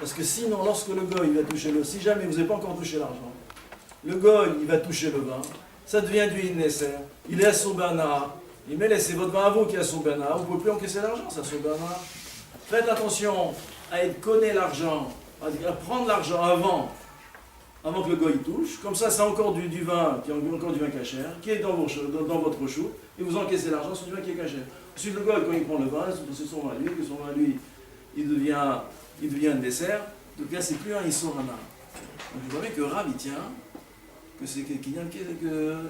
Parce que sinon, lorsque le goy il va toucher si jamais vous n'avez pas encore touché l'argent, le goy il va toucher le vin, ça devient du innesser, il est à son bana, il met laissé votre vin à vous qui est à son bana, vous ne pouvez plus encaisser l'argent, c'est à son bana. Faites attention à être connaître l'argent, à prendre l'argent avant que le goy touche, comme ça c'est encore du vin, qui est encore du vin cachère, qui est dans votre chou, et vous encaissez l'argent sur du vin qui est cachère. Ensuite le goy, quand il prend le vin, c'est son vin lui, que son vin lui, il devient un dessert, donc là c'est plus un Issorana. Donc vous voyez que Rav il tient, que c'est qu'il y a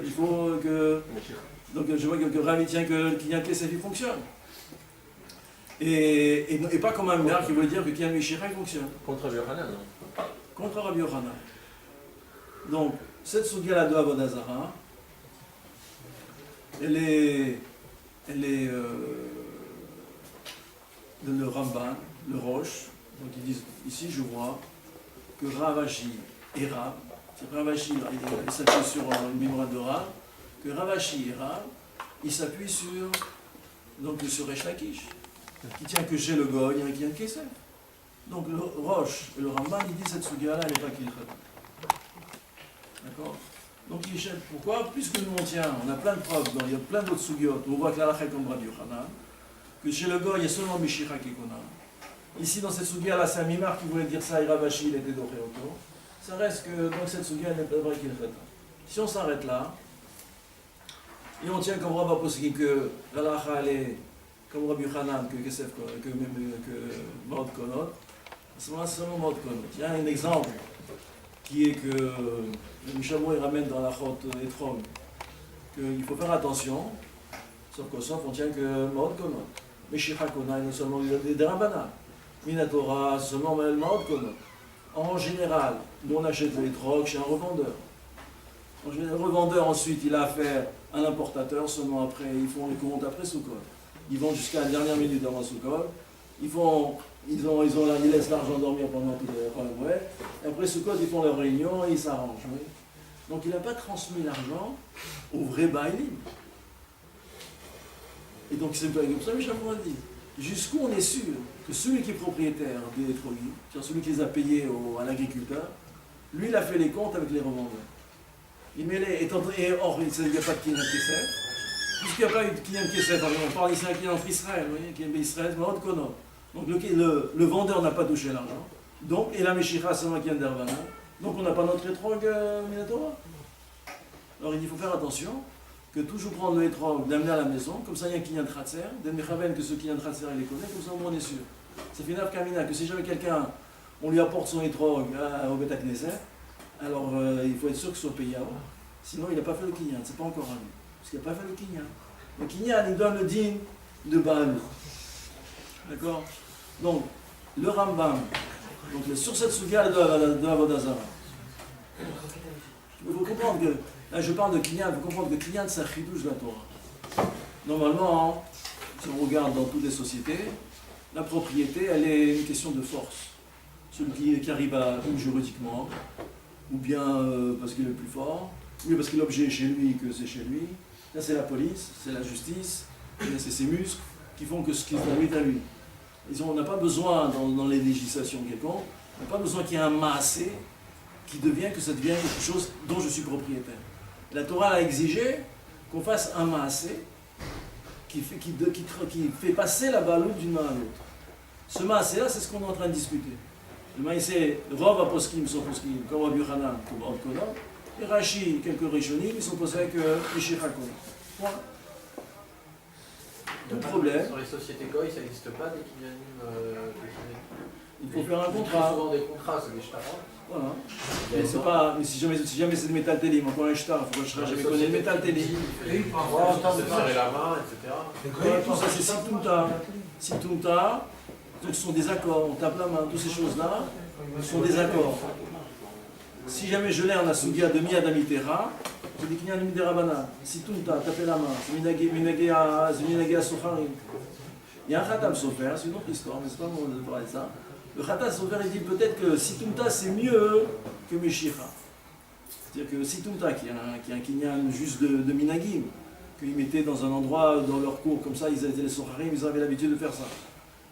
il faut que. Donc je vois que Rav il tient qu'il y a un kesef qui fonctionne. Et pas comme un maire qui veut dire que qu'il y a un Mishira qui fonctionne. Contre Rabbi Yochanan, non? Contre Rabbi Yochanan. Donc, cette Sugia de Avodah Zara, elle est le Ramban, le Roche. Donc ils disent, ici je vois que Ravashi et Rav, Ravashi il s'appuie sur une mémoire de Rav, que Ravashi et Rav, il s'appuie sur Resh Lakish, qui tient que chez le Goy, il y a qui a un Kesef. Donc le Roche et le Ramban, ils disent cette Sugia là, elle n'est pas qu'il traite. D'accord? Donc il cherche pourquoi? Puisque nous on tient, on a plein de preuves, il y a plein d'autres Sugiot, on voit que la Rachel comme Rabbi Yochanan, que chez le Goy, il y a seulement Mishira qui connaît. Ici, dans cette Sugia, là, c'est un Mimar qui voulait dire ça, et Ravashi, il était doré autour. Ça reste que, donc, cette Sugia, elle n'est pas vraie qu'il fait. Si on s'arrête là, et on tient comme Rabbi Poskin que la Lacha, elle est comme Rabbi Yochanan, que Maud Konot, à ce moment-là, c'est seulement Maud Konot. Il y a un exemple qui est que le Mishabou, il ramène dans la Chot Etrog, qu'il faut faire attention, sauf qu'au sens, on tient que Maud Konot. Mais Shira Kona, il y a seulement des Rabbana. Minatora, seulement le Maud Konot. En général, nous on achète les trocs chez un revendeur. En général, le revendeur ensuite il a affaire à l'importateur, seulement après, ils font les comptes après Soukol. Ils vont jusqu'à la dernière minute avant Soukol. Ils laissent l'argent dormir pendant tout le mois. Et après Soukol, ils font leur réunion et ils s'arrangent. Oui. Donc il n'a pas transmis l'argent au vrai Baïlim. Et donc c'est comme ça que Mishabou a dit. Jusqu'où on est sûr que celui qui est propriétaire des trogis, c'est-à-dire celui qui les a payés à l'agriculteur, lui il a fait les comptes avec les revendeurs. Il met les. Or, il n'y a pas de Kinyan Kesef. Puisqu'il n'y a pas eu de Kinyan Kesef, on parle ici d'un Kinyan entre Israël, vous voyez, Kinyan Israël, Maod Kono. Donc le vendeur n'a pas touché l'argent. Donc, et la Meshira, c'est un Kinyan Dervana. Donc on n'a pas notre étrog Minatora. Alors il faut faire attention que toujours prendre le étrog, d'amener à la maison, comme ça il y a un Kinyan Tratser, de Mechaven que ce Kinyan Tratser il les connaît, comme ça au moins on est sûr. Ça fait Nav Kamina, que si jamais quelqu'un, on lui apporte son étrog au Beta Knesset, alors il faut être sûr que ce soit payé avant. Sinon il n'a pas fait le Kinyan, c'est pas encore à lui. Parce qu'il n'a pas fait le Kinyan. Le Kinyan, il donne le din de Baal. D'accord? Donc, le Rambam, donc, sur cette sugia de Avodah Zara, il faut comprendre que, là je parle de Kinyan, il faut comprendre que Kinyan c'est un chidouche de la Torah. Normalement, si on regarde dans toutes les sociétés, la propriété, elle est une question de force. Celui qui arrive à juridiquement, ou bien parce qu'il est le plus fort, ou bien parce que l'objet est chez lui, que c'est chez lui. Là c'est la police, c'est la justice, c'est ses muscles qui font que ce qui est à lui est à lui. On n'a pas besoin, dans les législations quelconques, on n'a pas besoin qu'il y ait un massé que ça devienne quelque chose dont je suis propriétaire. La Torah a exigé qu'on fasse un massé qui fait passer la baloute d'une main à l'autre. Ce massé-là, c'est ce qu'on est en train de discuter. Le maïsé, Rav Aposkim sont poskim, comme Rabbi Yochanan, comme Rav Konan, et Rashi, quelques Rishonim, ils sont posés avec Mishira Konan. Point. Tout problème. Sur les sociétés Goy, ça n'existe pas des kinyanim il faut faire un contrat. Souvent des contrats, c'est des shtaras. Voilà. Mais si jamais c'est le métal télim, encore un shtar, il faut que je jamais connais le métal télim. Oui, parfois, se serrer la main, etc. Tout ça, c'est Situmta. Situmta, donc ce sont des accords, on tape la main, toutes ces choses-là, ce sont des accords. Si jamais je l'ai en Asugia de Miadamitera, je dis qu'il y a un Midérabana. Situmta, tapez la main, c'est Minagea Sofarim. Il y a un Khatam Sofer, c'est une autre histoire, mais c'est pas le moment de parler de ça. Le Khatam Sofer, il dit peut-être que Situmta c'est mieux que Meshira. C'est-à-dire que Situmta, qui est un kinyan juste de Minagim, qu'ils mettaient dans un endroit, dans leur cours, comme ça, ils étaient les Socharim, ils avaient l'habitude de faire ça.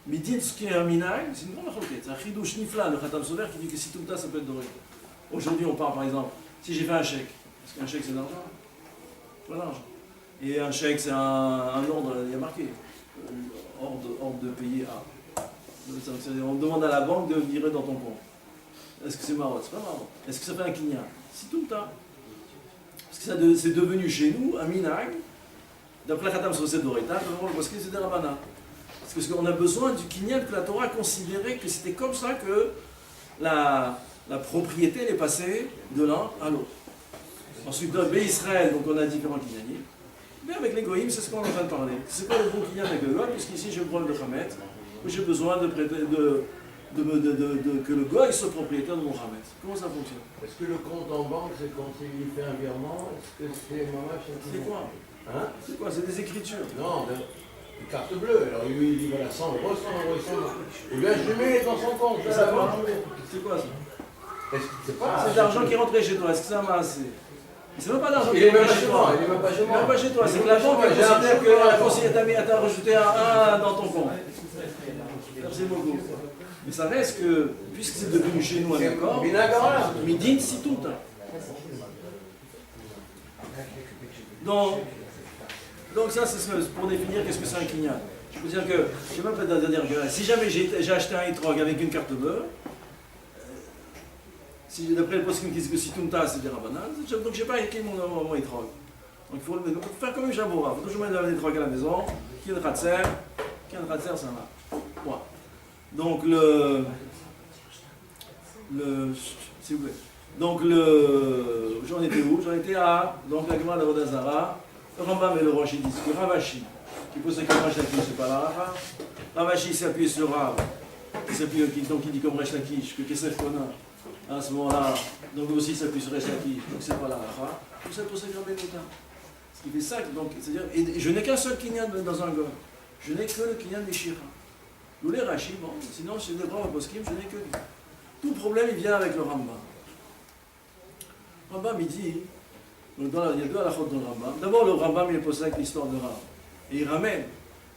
Midin, ce qui est un minag, c'est une grande roquette. C'est un chidouche nifla, le Khatam Sover, qui dit que si tout ça peut être doré. Aujourd'hui, on parle par exemple, si j'ai fait un chèque, parce qu'un chèque c'est de l'argent, pas d'argent. Et un chèque c'est un ordre, il y a marqué, ordre de payer à. On demande à la banque de virer dans ton compte. Est-ce que c'est marrant? C'est pas marrant. Est-ce que ça fait un kinyan? Si tout le temps. Parce que c'est devenu chez nous un minag, d'après la Khatam Sover d'Oreta, parce que c'est des rabbana. Parce qu'on a besoin du kinyan que la Torah considérait que c'était comme ça que la propriété elle est passée de l'un à l'autre. Ensuite, dans Israël, donc on a différents kinyanim. Mais avec les goïms, c'est ce qu'on est en train de parler. C'est quoi le bon kinyan avec le goïm? Puisqu'ici j'ai le problème de Khamet, où j'ai besoin que le goïm soit propriétaire de mon Khamet. Comment ça fonctionne? Est-ce que le compte en banque, c'est quand il fait un virement? Est-ce que c'est mamash? C'est quoi? Hein? C'est quoi? C'est des écritures. Non, une carte bleue. Alors lui, il dit voilà, 100 euros, 100 euros, 100 euros. Et bien, je mets dans son compte. C'est quoi? C'est quoi ça? C'est de l'argent qui est rentré chez toi. Est-ce que ça m'a assez? C'est même pas d'argent qui est rentré chez toi. Il est même pas chez moi. Même pas chez toi. C'est que la banque considère que la conseillère t'a rajouté un 1 dans ton compte. C'est beaucoup. Mais ça reste que, puisque c'est devenu chez nous un accord, Midin si tout. Donc ça, c'est pour définir qu'est-ce que c'est un kinyan. Je peux dire que, je sais même pas dire que si jamais j'ai acheté un etrog avec une carte bleue, si d'après le poskim qui dit que si tout c'est des rabanan, donc j'ai pas écrit mon etrog. Donc il faut faire comme une jaboura. Il faut toujours mettre un etrog à la maison, qui est le khatser, ça va. Point. Donc s'il vous plaît. Donc j'en étais où? J'en étais à donc la Gemara de Vodazara. Le Rambam et le Rosh ils disent que Ravashi, qui pose la question Resh Lakish, c'est pas la Racha. Ravashi s'appuie sur Rav, donc il dit comme Resh Lakish, que Kesef Kona, à ce moment-là, donc aussi s'appuie sur Resh Lakish, donc c'est pas la Racha. Tout ça pour se grammer le temps. Ce qui fait ça, donc, c'est-à-dire, et je n'ai qu'un seul kinyan dans un gol. Je n'ai que le kinyan des Shira. Nous les Rashi, bon, sinon chez les grands poskim, je n'ai que lui. Tout problème, il vient avec le Rambam. Rambam, il dit, donc il y a deux halakhot dans le Rambam. D'abord, le Rambam, il est posé avec l'histoire de Rav. Et il ramène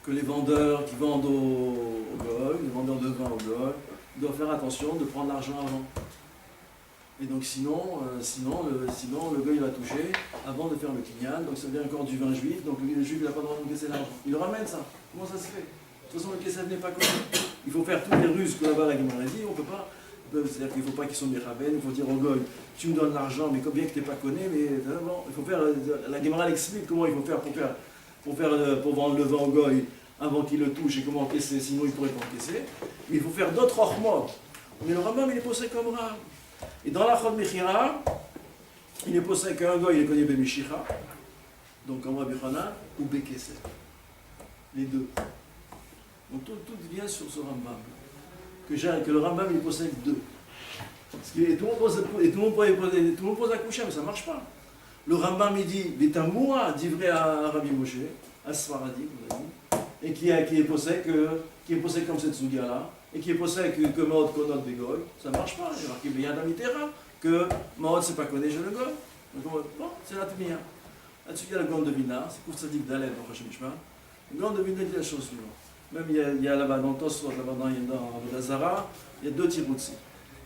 que les vendeurs qui vendent au goy, les vendeurs de vin au goy, doivent faire attention de prendre l'argent avant. Et donc sinon le goy va toucher avant de faire le kinyan, donc ça devient encore du vin juif, donc le juif n'a pas le droit d'encaisser l'argent. Il le ramène ça. Comment ça se fait? De toute façon, le Kesef n'est pas connu. Il faut faire toutes les ruses que là-bas la Gemara dit, on ne peut pas. C'est-à-dire qu'il ne faut pas qu'ils soient des rabbins, il faut dire au goy, tu me donnes l'argent, mais comme bien que tu n'es pas connu, mais bon, il faut faire. La Gemara explique comment il faut faire pour vendre le vin au goy avant qu'il le touche et comment encaisser, sinon il ne pourrait pas encaisser. Mais il faut faire d'autres hormones. Mais le Rambam, il est posé comme Rav. Et dans la Chod Mechira, il est posé qu'un goy, il est connu Bemishira, donc comme Rabbi Hanan, ou Bekesef. Les deux. Donc tout vient sur ce Rambam. Que le Rambam il possède deux. Et tout le monde pose la coucher, mais ça ne marche pas. Le Rambam il dit, Betamoua, dit vrai à Rabbi Moshe, à Sfaradi, et qui est possède comme cette Sugia-là, et qui est possède que Maod Konot Begoy, ça ne marche pas. Il y a marqué Beyadam Itera, que Maod c'est pas connu, je le goy. Bon, c'est la Tmia. Là-dessus, il y a le Gand de Vina, c'est pour Tzadik Dalet dans Hachem Mishma. Le Gand de Vina dit la chose suivante. Même il y a là-bas dans Tosfot, là-bas dans Lazara, il y a deux tiroutsi.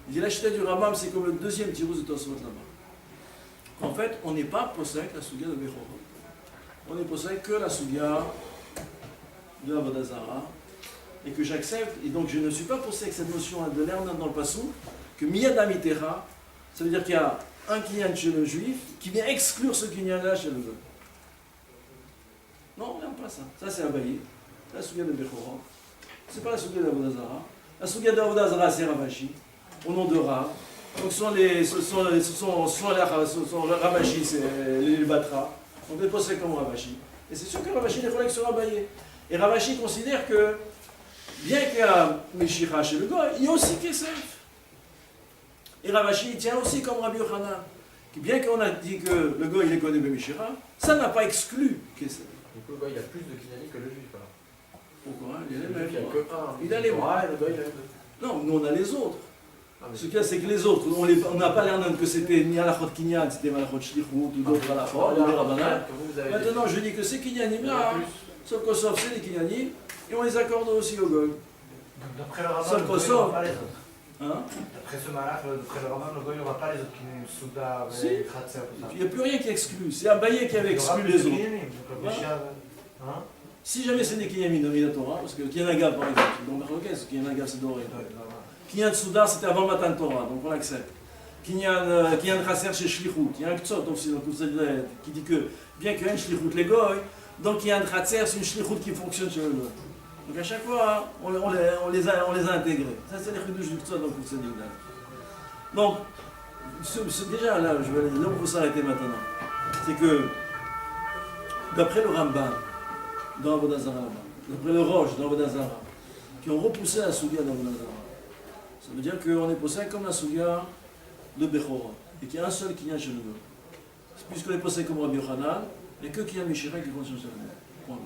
Il dit l'acheter du Rambam, c'est comme le deuxième tirouz de Tosfot là-bas. En fait, on n'est pas possède la Sugia de Bechorot. On ne possède que la Sugia de Avodazara. Et que j'accepte, et donc je ne suis pas possède avec cette notion de l'Ernan dans le Passou, que Miyadam Itera, ça veut dire qu'il y a un kinyan chez le juif qui vient exclure ce kinyan-là chez le goy. Non, on n'aime pas ça. Ça, c'est Abaye. La Sugia de Bechorot. Ce n'est pas la Sugia d'Avodazara. La Sugia d'Avodazara, c'est Ravashi, au nom de Rav. Donc ce sont les Ravashi, c'est les Batra. On les possède comme Ravashi. Et c'est sûr que Ravashi, il faudrait qu'il soit Abaye. Et Ravashi considère que, bien qu'il y a Meshira chez le goy, il y a aussi Kesef. Et Ravashi, il tient aussi comme Rabbi Yochanan. Bien qu'on a dit que le goy, il est connu de Meshira, ça n'a pas exclu Kesef. Donc le goy, il y a plus de kinani que le juif. Alors. Pourquoi? Il y a les mêmes. Il n'y a que un. Il a les mêmes. Le goy, il a deux. Non, nous on a les autres. Ah, Ce qu'il y a, c'est que les autres, on n'a pas l'air que c'était ni Alachot Kinyan, c'était Malachot Shlichut ou d'autres Alachot, ou Rabbanan. Maintenant, je dis que ces Kinyanim là, sauf c'est les Kinyanim, et on les accorde aussi au goy. D'après le Rambam, Seul le qu'on Goy sauve. n'aura pas les autres. Hein? D'après ce malach, d'après le Rambam, le Goy n'aura pas les autres Kinyanim, Souda, Si. Kratzer, tout ça. Il n'y a plus rien qui exclut. C'est Abaye qui avait Il y aura exclu plus les de autres. Kinyanim, donc le Voilà. Béchia, hein? Si jamais c'est des Kinyamin dans la Torah, parce que Kinyanaga par exemple, donc Kinyanaga c'est doré. Kinyan Souda c'était avant le Matan Torah, donc on l'accepte. Kinyan Chasser chez Shlichut, il y a un Ktsot aussi, donc qui dit que bien qu'il y ait un Shlichut les Goy, donc Kinyan Chasser c'est une Shlichut qui fonctionne chez le Goy. Donc à chaque fois, on les a intégrés. Ça c'est les Chidouches du Ktsot dans Koutzad Yudal. Donc, déjà là, là on peut s'arrêter maintenant. C'est que, d'après le Ramban, dans Avodah Zarah, d'après le Roche dans Avodah Zarah, qui ont repoussé la Sougia dans Avodah Zarah, ça veut dire qu'on est poussé comme la Sougia de Bechora, et qu'il y a un seul Kinyan chez le Goy. Puisqu'on est poussé comme Rabbi Yochanan, il n'y a que Kinyan Mishira qui fonctionne chez le Goy. Point.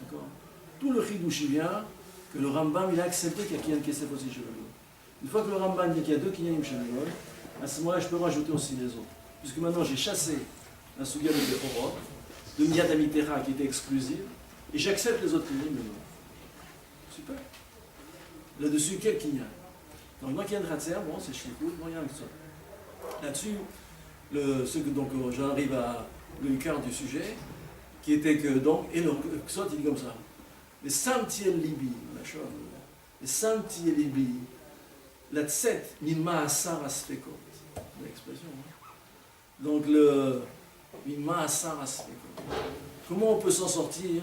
D'accord? Tout le Chidouchi vient que le Rambam il a accepté qu'il y a Kinyan Kesef aussi chez le Goy. Une fois que le Rambam dit qu'il y a deux Kinyanim chez le Goy, à ce moment-là je peux rajouter aussi les autres. Puisque maintenant j'ai chassé la Sougia de Bechora, de Miyad Amitera qui était exclusive, et j'accepte les autres Kinyanim de Goy. Super. Là-dessus, quel Kinyan? Donc, moi, Kinyan Khatser, bon, c'est Shlichut, bon, il y a un ça. Là-dessus, j'arrive à le quart du sujet, qui était que, donc, et le Ksot, il dit comme ça. Les Samtiel Libi, la chose, les Samtiel Libi, la Tset, Mimma Asar Asfekot. L'expression, hein. Donc, le Mimma Asar Asfekot. Comment on peut s'en sortir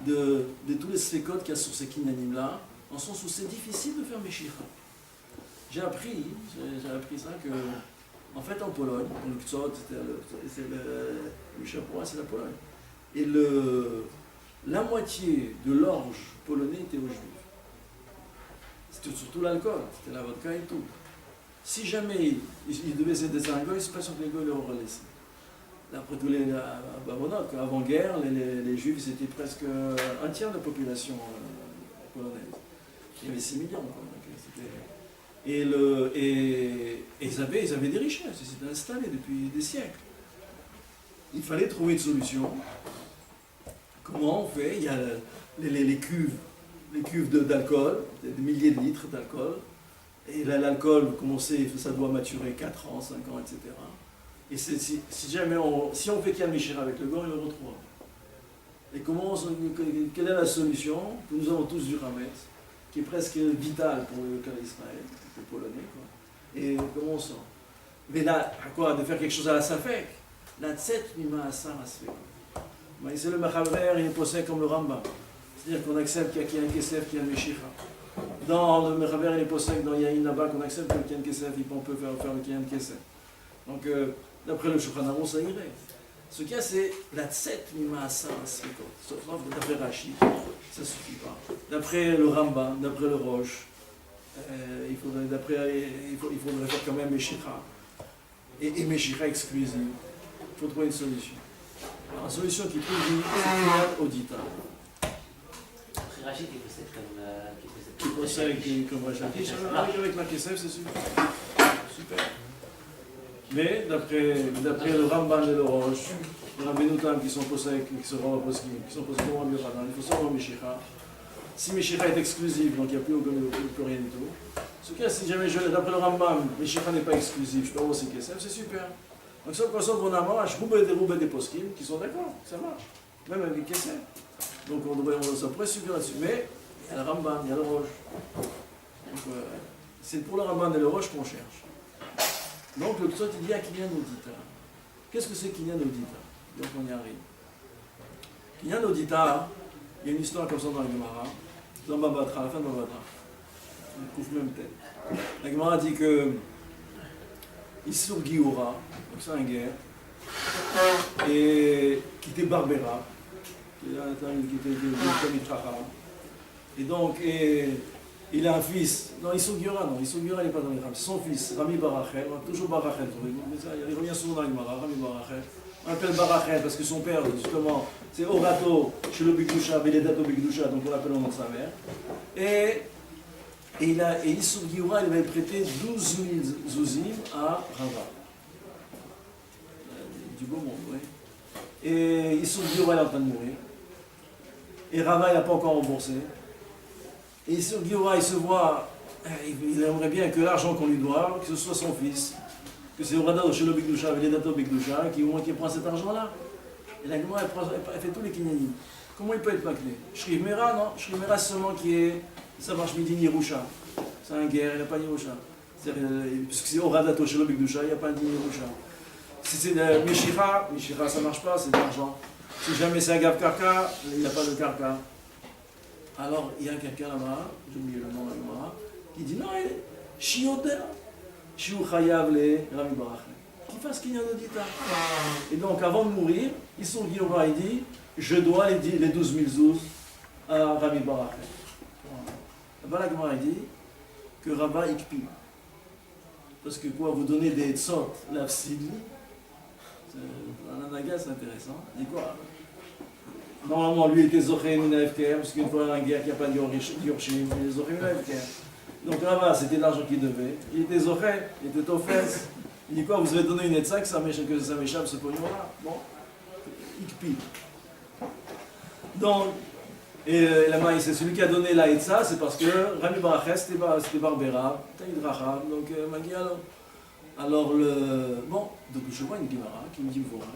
de tous les Sfekot qu'il y a sur ces Kinyanim-là, en sens où c'est difficile de faire Meshira. J'ai appris ça que, en fait, en Pologne, le Ktsot, c'est le chapeau, c'est la Pologne. Et la moitié de l'orge polonais était aux Juifs. C'était surtout l'alcool, c'était la vodka et tout. Si jamais il devait se descendre un goy, c'est pas sûr que les goy l'auraient laissé. D'après tous les babonotes, avant-guerre, les Juifs c'était presque un tiers de la population polonaise. Il y avait 6 millions. Quoi, et ils avaient des richesses, ils s'étaient installés depuis des siècles. Il fallait trouver une solution. Comment on fait? Il y a les cuves d'alcool, des milliers de litres d'alcool. Et là, l'alcool, comme on sait, ça doit maturer 4 ans, 5 ans, etc. Et si jamais si on fait Kinyan Mishira avec le Goy, on le retrouve. Et quelle est la solution que nous avons tous du Hametz, qui est presque vital pour le cas d'Israël, les Polonais, quoi. Et comment on sort? Mais là, à quoi? De faire quelque chose à la Safek. La Tset Mima Asar Asfek. Mais c'est le Machaber, il est posé comme le Rambam. C'est-à-dire qu'on accepte qu'il y a Kinyan Kesef, Kinyan Meshira. Dans le Machaber, il est posé dans Yahin là-bas qu'on accepte que le Kinyan Kesef, on peut faire le Kinyan Kesef. Donc, d'après le Shulchan Aruch, ça irait. Ce qu'il y a, c'est la Tset Mima Asar Asfek. Sauf d'après Rashi, ça ne suffit pas. D'après le Rambam, d'après le Roche, il faudrait faire quand même Meshira. Et Meshira exclusive. Il faut trouver une solution. Alors, la solution qui trouve, c'est Kinyan Audita. Après Rachid, qui possède comme Qui possède comme Rachid. Avec la Kesef, c'est super. Mais d'après le Ramban et le Roche, les Rabbenoutam qui sont posés, qui sont posés comme Rabbi Yochanan, il faut savoir Meshira. Si Meshira est exclusive, donc il n'y a plus rien du tout. Ce cas, si jamais d'après le Rambam, Meshira n'est pas exclusive, je peux avoir aussi Kesef, c'est super. Donc ça représente qu'on a marche, des poskim qui sont d'accord, ça marche. Même avec Kesef. Donc ça pourrait suffire là-dessus. Mais il y a le Ramban, il y a le Roche. Donc c'est pour le Ramban et le Roche qu'on cherche. Donc le Ktsot il dit à Kinyan Audita. Qu'est-ce que c'est Kinyan Audita? Donc on y arrive. Kinyan Audita, il y a une histoire comme ça dans la Gemara, dans Babatra, à la fin de Babatra. On couvre même tête. La Gemara dit que Issur Gioura, donc c'est un guerre, et qui était Barbera, qui était Tamid Chacham. Et donc, il a un fils, non, Issur Gioura, non, Issur Gioura n'est pas dans les Chacham, c'est son fils, Rami Barachel, toujours Barachel, il revient souvent dans la Gemara, Rami Barachel. On l'appelle Barachel parce que son père, justement, c'est Orato chez le Bigdusha, Vélédato Bigdusha, donc on l'appelle au nom de sa mère. Et Issur Gioura, il avait prêté 12 000 zouzim à Rava. Du beau monde, oui. Et Issur Gioura, il est en train de mourir. Et Rava, il n'a pas encore remboursé. Et sur Giora, il se voit, il aimerait bien que l'argent qu'on lui doit, que ce soit son fils, que c'est Orada chez le Bigdoucha, avec les datos Bigdoucha, qui au moins qui prend cet argent-là. Et la Gemara, elle fait tous les kinyanim. Comment il peut être pacté? Shriv Mera, non? Shriv Mera, c'est seulement qui est, ça marche midi Nirusha. C'est un guerre, il n'y a pas Nirusha. Puisque c'est Oradato chez le Bigdoucha, il n'y a pas Nirusha. Si c'est Mishira, Mishira ça marche pas, c'est de l'argent. Si jamais c'est un Gav Karka, il n'y a pas de Karka. Alors il y a quelqu'un là-bas, j'ai oublié le nom de la Gemara, qui dit non, Shioter, Shiu Chayav le Rami Barachem. Qu'il fasse qu'il y a un auditeur. Et donc avant de mourir, ils sont Giora, il dit je dois les 12 000 zouz à Rami Barachem. Là-bas la Gemara dit que Rabba Ikpi. Parce que quoi, vous donnez des tzot, l'afsidli. Un anaga, c'est intéressant. Il dit quoi? Normalement, lui était Zoché Mina FKR, parce qu'une fois, un guerre qui n'a pas de Yorshim, il est Zoché Mina FKR. Donc là-bas, c'était l'argent qu'il devait. Il était Zoché, il était Tofes. Il dit quoi? Vous avez donné une etza que ça m'échappe ce pognon-là. Bon, Ikpi. Donc, et la maïs, c'est celui qui a donné la etza, c'est parce que Rami Barachem, c'était Barbera, Taïd Raham, donc Magialo. Alors, bon, donc je vois une Gemara qui me dit Vorach.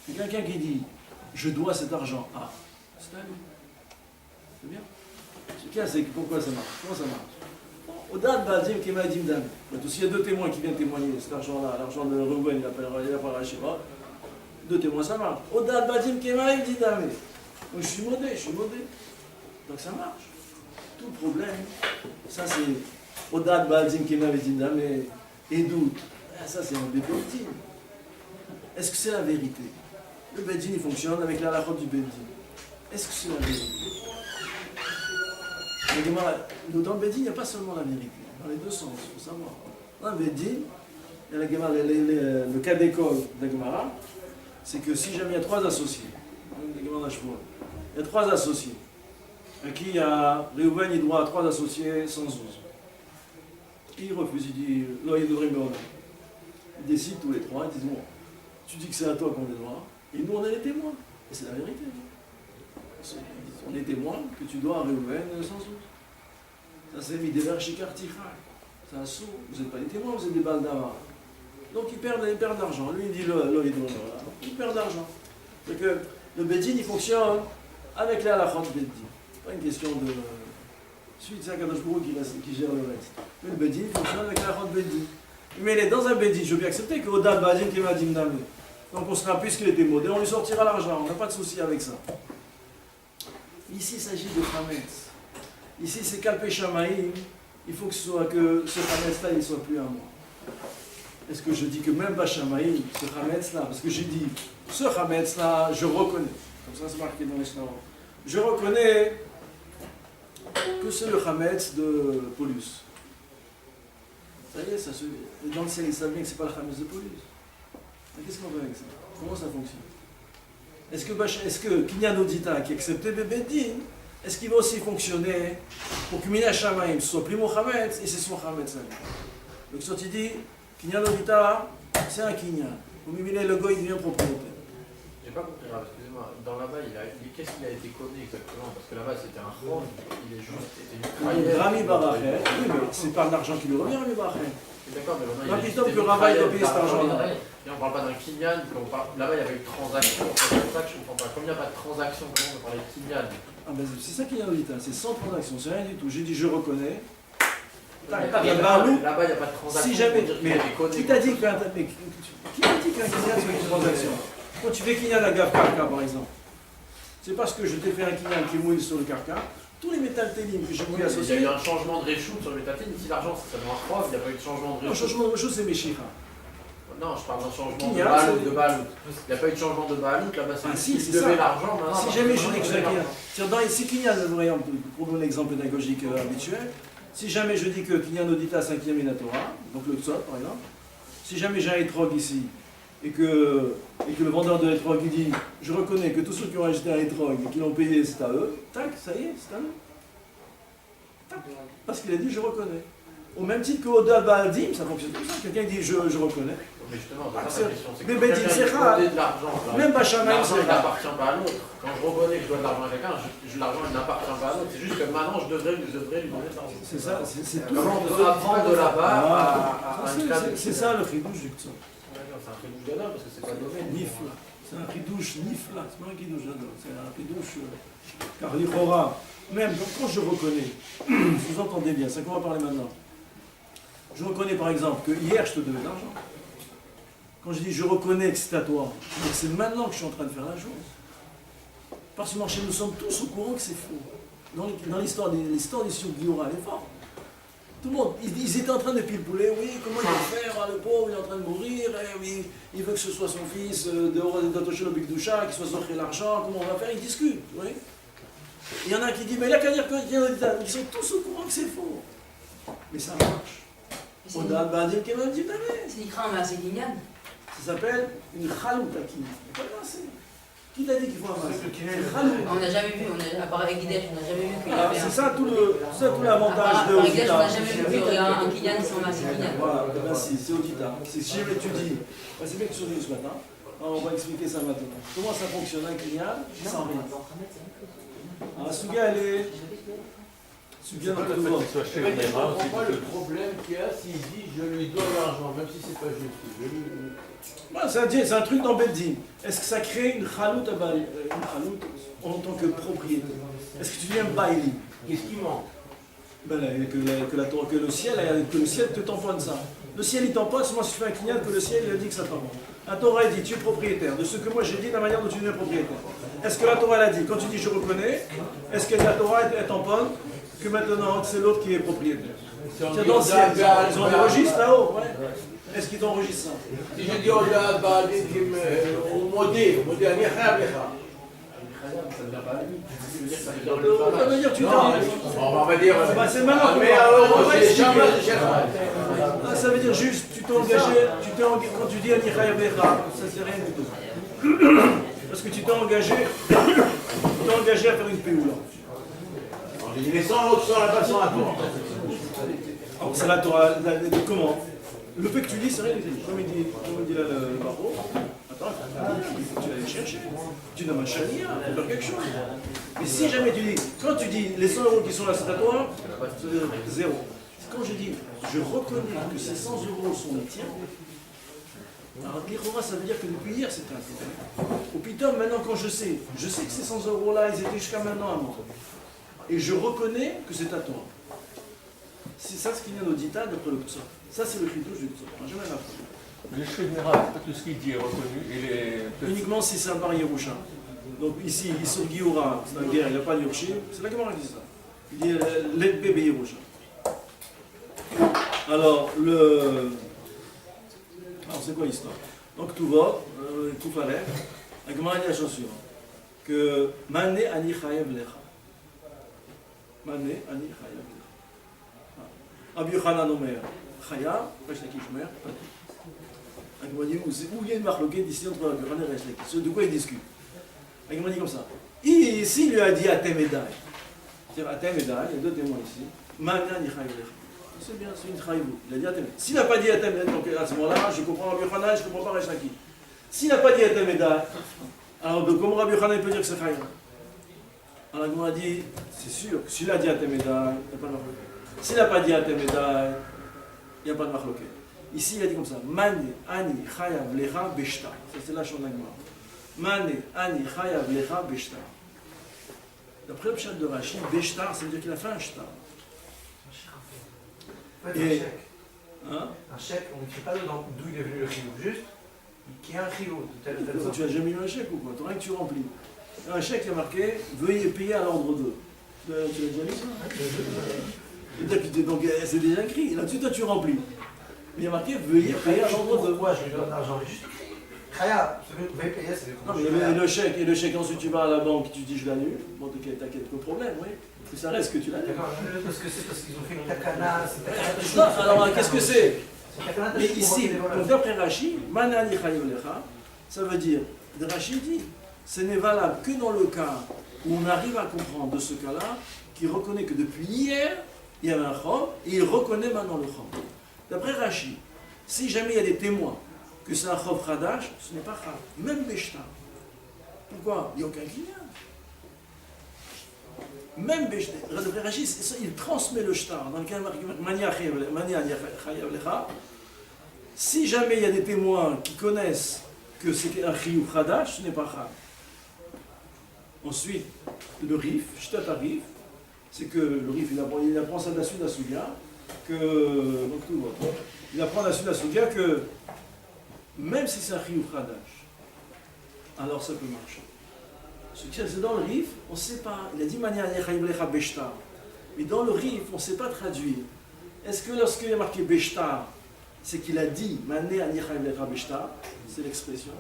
Il y a quelqu'un qui dit je dois cet argent à. C'est à lui. C'est bien. C'est pourquoi ça marche? Comment ça marche? Au date Badim qui m'a dit Dame. S'il y a deux témoins qui viennent témoigner cet argent-là, l'argent de Reuven, il a pas lâché pas. Deux témoins, ça marche. Au date Badim qui m'a dit Dame. Donc je suis modé. Donc ça marche. Tout le problème, ça c'est au date Badim qui m'a dit Dame et doute. Ça c'est un Bedin. Est-ce que c'est la vérité? Le Bedin il fonctionne avec la halachot du Bedin. Est-ce que c'est la vérité? Dans le Bedin, il n'y a pas seulement la vérité, dans les deux sens, il faut savoir. Dans le Bedin, il y a la Gemara, le cas d'école de la Gemara, c'est que si jamais il y a trois associés, il y a trois associés, à qui il y a Réhouven, il doit à trois associés 112. Il refuse, il dit, là il devrait me remettre. Ils décident tous les trois, ils disent, bon, tu dis que c'est à toi qu'on les doit, et nous on est les témoins, et c'est la vérité. On est témoins que tu dois à Réhouven 112. Ça c'est mis des vers chez Karticha. C'est un sou. Vous n'êtes pas des témoins, vous êtes des balles d'avant. Donc ils perdent de l'argent. Lui il dit il perd de l'argent. C'est que le Bedin il fonctionne avec les halachot Bedin. Pas une question de. Suite, c'est Akadosh Baruch qui gère le reste. Mais le Bedin il fonctionne avec les halachot Bedin. Mais il est dans un Bedin, je veux bien accepter qu'au date Bedin qui m'a dit Mnamé. Donc on sera, puisqu'il était modé, on lui sortira l'argent. On n'a pas de souci avec ça. Ici il s'agit de Hametz. Ici, c'est Kalpé Shamaïm, il faut que ce Hametz-là, il ne soit plus à moi. Est-ce que je dis que même Bachamaïm, ce Hametz-là, parce que j'ai dit, ce Hametz-là, je reconnais, comme ça c'est marqué dans l'Islam, je reconnais que c'est le Hametz de Paulus. Ça y est, ça se... dans le ciel, ils savent bien que ce n'est pas le Hametz de Paulus. Mais qu'est-ce qu'on fait avec ça? Comment ça fonctionne? Est-ce que Kinyan Odita, qui acceptait Bébédine, est-ce qu'il va aussi fonctionner pour que Mina Shamaim soit plus Mohamed et c'est son Mohamed Salim? Donc, soit il dit, Kinyan Odita, c'est un Kinyan. Pour Mimile, le goy devient propriétaire. J'ai pas compris, excusez-moi. Dans là-bas, qu'est-ce qu'il a été connu exactement? Parce que là-bas, c'était un chron, il est juste. Rami Barachem, oui, mais c'est pas l'argent qui lui revient, Rami Barachem. D'accord, mais maintenant, il que Rava doit payer cet argent-là. Et on ne parle pas d'un Kinyan, là-bas, il y avait une transaction. C'est pour ça que je ne comprends pas. Comme il n'y a pas de transaction, comment on peut parler de Kinyan? Ah ben c'est ça qu'il y a Odita, c'est sans transaction, c'est rien du tout. J'ai dit je reconnais. Là-bas, il n'y a pas de transaction. Si jamais, mais qui t'a dit qu'un Kinyan c'est une transaction? Quand tu fais Kinyan à Gav Karka par exemple, c'est parce que je t'ai fait un Kinyan qui mouille sur le Karka, tous les métal télim que j'ai mouillé associés. Il y a eu un changement de réchoute sur le métal télim, si l'argent c'est seulement un froid, il n'y a pas eu de changement de réchoute. Un changement de réchoute c'est Meshicha. Non, je parle d'un changement de balout. Il n'y a pas eu de changement de balout, là-bas c'est si devait l'argent. Si jamais je dis que j'ai Kinyan, ici Kinyan, pour donner l'exemple pédagogique habituel, si jamais je dis que Kinyan Odita 5e Minatora, donc le Tzot par exemple, si jamais j'ai un étrog ici, et que le vendeur de l'étrog il dit je reconnais que tous ceux qui ont acheté un étrog et qui l'ont payé c'est à eux, tac, ça y est, c'est à eux. Tac. Parce qu'il a dit je reconnais. Au même titre que Oda Baadim, ça fonctionne comme ça. Quelqu'un dit je reconnais. Mais justement, Ah, c'est ça la question. C'est que mais quand Bedin, quelqu'un c'est il rare. connaît de l'argent, Même Bachamaï, l'argent c'est il rare. n'appartient pas à l'autre. Quand je reconnais que je dois de l'argent à quelqu'un, l'argent il n'appartient pas à l'autre. C'est juste que maintenant je devrais lui donner de l'argent. C'est ça, c'est tout. Comment on peut apprendre de là-bas à un cas de... C'est ça le chidouche du Ktsa. C'est un chidouche gadol parce que c'est pas donné. Nifla. C'est un chidouche nifla. C'est pas un chidouche gadol. C'est un chidouche. Car l'Ichora, même quand je reconnais, vous entendez bien, c'est qu'on va parler maintenant. Je reconnais par exemple que hier je te devais de l'argent. Quand je dis je reconnais que c'est à toi, donc c'est maintenant que je suis en train de faire la chose. Parce que nous sommes tous au courant que c'est faux. Dans l'histoire des Giora, elle est forte. Tout le monde, ils étaient en train de pilpouler, oui, comment il va faire, le pauvre, il est en train de mourir, et oui, il veut que ce soit son fils d'Atoshel Bikdusha, qu'il soit sorti l'argent, comment on va faire, ils discutent, oui. Il y en a un qui dit, mais il a qu'à dire qu'ils sont tous au courant que c'est faux. Mais ça marche. On a Badim qui m'a dit, C'est l'écran, c'est Guignan. ça s'appelle une chalouta qui pas assez. Qui t'a dit qu'il faut amasser? On n'a jamais vu, à part avec Guidesh, on n'a jamais vu qu'il y Alors, avait c'est un. ça tout l'avantage de Avec Guidesh, on n'a Odita. jamais vu qu'il y aurait un Guignan sans masser Guignan. Voilà, ben si, c'est Odita. Si jamais tu dis, c'est bien que tu sois venu ce matin, on va expliquer ça maintenant. Comment ça fonctionne un Kinyan sans rien. Alors, Suga, elle est. Suga dans le monde. Je comprends pas le problème qu'il y a s'il dit je lui donne l'argent, même si c'est pas juste. Voilà, c'est un truc dans Beddin. Est-ce que ça crée une chalout en tant que propriétaire? Est-ce que tu deviens baili? Qu'est-ce qui manque? Ben là, que le ciel te tamponne ça. Le ciel il tamponne, c'est moi si je fais un clignal que le ciel il a dit que ça tamponne. La Torah elle dit tu es propriétaire de ce que moi j'ai dit, de la manière dont tu deviens propriétaire. Est-ce que la Torah elle a dit quand tu dis je reconnais, est-ce que la Torah elle tamponne que maintenant c'est l'autre qui est propriétaire? Tiens, dans le ciel, ils ont des registres là-haut, ouais. Est-ce qu'ils t'enregistrent ça? Si je dis au modé, on Ça veut dire tu t'en. on va dire. Bah, c'est maintenant qu'on Mais va expliquer. c'est Ça veut dire juste, tu t'es engagé, quand tu dis Anichaya Becha, ça c'est rien du tout. Parce que tu t'es engagé à faire une péoula. J'ai dit les 100 euros qui sont là-bas sont à toi. Alors, c'est la Torah, comment? Le fait que tu dis, c'est rien du tout. Comme il dit là le barreau, attends, tu vas aller chercher. Tu n'as pas chania, tu faire quelque chose. Mais si jamais tu dis, quand tu dis les 100 euros qui sont là, c'est à toi, c'est zéro. Quand je dis, je reconnais que ces 100 euros sont les tiens, alors l'Ichora, ça veut dire que depuis hier, c'était un peu. Au Pitom, maintenant, quand je sais que ces 100 euros-là, ils étaient jusqu'à maintenant à moi. Et je reconnais que c'est à toi. C'est ça ce qui vient d'Odita d'après le Ktsa. Ça, c'est le chidouche du Ktsa. On n'a jamais appris. Le Shemira, tout ce qu'il dit est reconnu. Il est... Uniquement si c'est un bar Yerusha. Donc ici, ils sont Gioura, c'est la guerre, il n'y a pas de Yerusha. C'est la Gemara qui dit ça. Il dit l'aide bébé Yerusha. Alors, alors, c'est quoi l'histoire? Donc, tout va, tout fallait. La Gemara dit la chose suivante. Que Mané Ani Chayev Lecha. Mané Ani Chayev Lecha. Rabbi Yochanan Omer, Chayav, Resh Lakish Omer, pas dit. La Gemara dit où il y a une marloquette ici entre Rabbi Yochanan et Resh Lakish. De quoi ils discutent? La Gemara dit comme ça. S'il lui a dit Atem Edai, c'est-à-dire Atem Edai, il y a deux témoins ici. Mané Ani Chayev Lecha. C'est bien, c'est une traïvou. Il a dit Atem. S'il n'a pas dit Atem, donc à ce moment-là, je comprends Rabbi Yochanan, je ne comprends pas Resh Lakish. S'il n'a pas dit Atem Edai, alors comment Rabbi Yochanan peut dire que c'est Chayav? Alors on a dit, c'est sûr, que s'il a dit Atem Edai, il n'y a pas de marloquet. S'il n'a pas dit Atem Edai, il n'y a pas de marloquet. Ici, il a dit comme ça, Mane, Ani, Chayav, Lecha, Beshta. Ça, c'est la chante d'Agmar. Mane, Ani, Chayav, Lecha, Beshta. D'après le pshat de Rashi, Beshta, ça veut dire qu'il a fait un shtar. En fait, Et- un chèque. Hein? Un chèque, on ne sait pas d'où il est venu le chiyuv, juste qu'il y a un chiyuv de telle sorte. Tu as jamais eu un chèque ou quoi? Tu rien que tu remplis. Un chèque, il y a marqué veuillez payer à l'ordre de. Tu l'as déjà lu ça? Donc c'est déjà écrit. Là-dessus, toi tu remplis. Mais il y a marqué veuillez payer à l'ordre de. Pourquoi je lui donne l'argent juste Khaya, vous pouvez payer, c'est Non, mais et le chèque, ensuite tu vas à la banque, tu dis je l'annule. Bon, t'as quelques problèmes, oui. Mais ça reste que tu l'annules. D'accord, parce que c'est parce qu'ils ont fait une takana, c'est takana. Non, alors qu'est-ce que c'est? C'est takana de Mais pour ici, voter les voleurs. donc d'après Rashi, Manani Chayolecha, ça veut dire, Rashi dit, ce n'est valable que dans le cas où on arrive à comprendre de ce cas-là, qui reconnaît que depuis hier, il y avait un chov, et il reconnaît maintenant le chov. D'après Rashi, si jamais il y a des témoins que c'est un chov chadash, ce n'est pas chav, même Beshtar. Pourquoi? Il n'y a aucun client. Même Beshtar, d'après Rashi, il transmet le shtar, dans lequel mania chayav lecha. Si jamais il y a des témoins qui connaissent que c'est un chiyuv chadash, ce n'est pas chav. Ensuite, le rif, shtat rif, c'est que le rif, il apprend ça de la suite de la sugia, que, donc tout va. Il apprend de la suite de la sugia que, même si c'est un chiyuv chadash, alors ça peut marcher. Ce qui est dans le rif, on ne sait pas, il a dit mania chayav lecha beshtar, mais dans le rif, on ne sait pas traduire. Est-ce que lorsqu'il y a marqué beshtar, c'est qu'il a dit mania chayav lecha beshtar, c'est l'expression,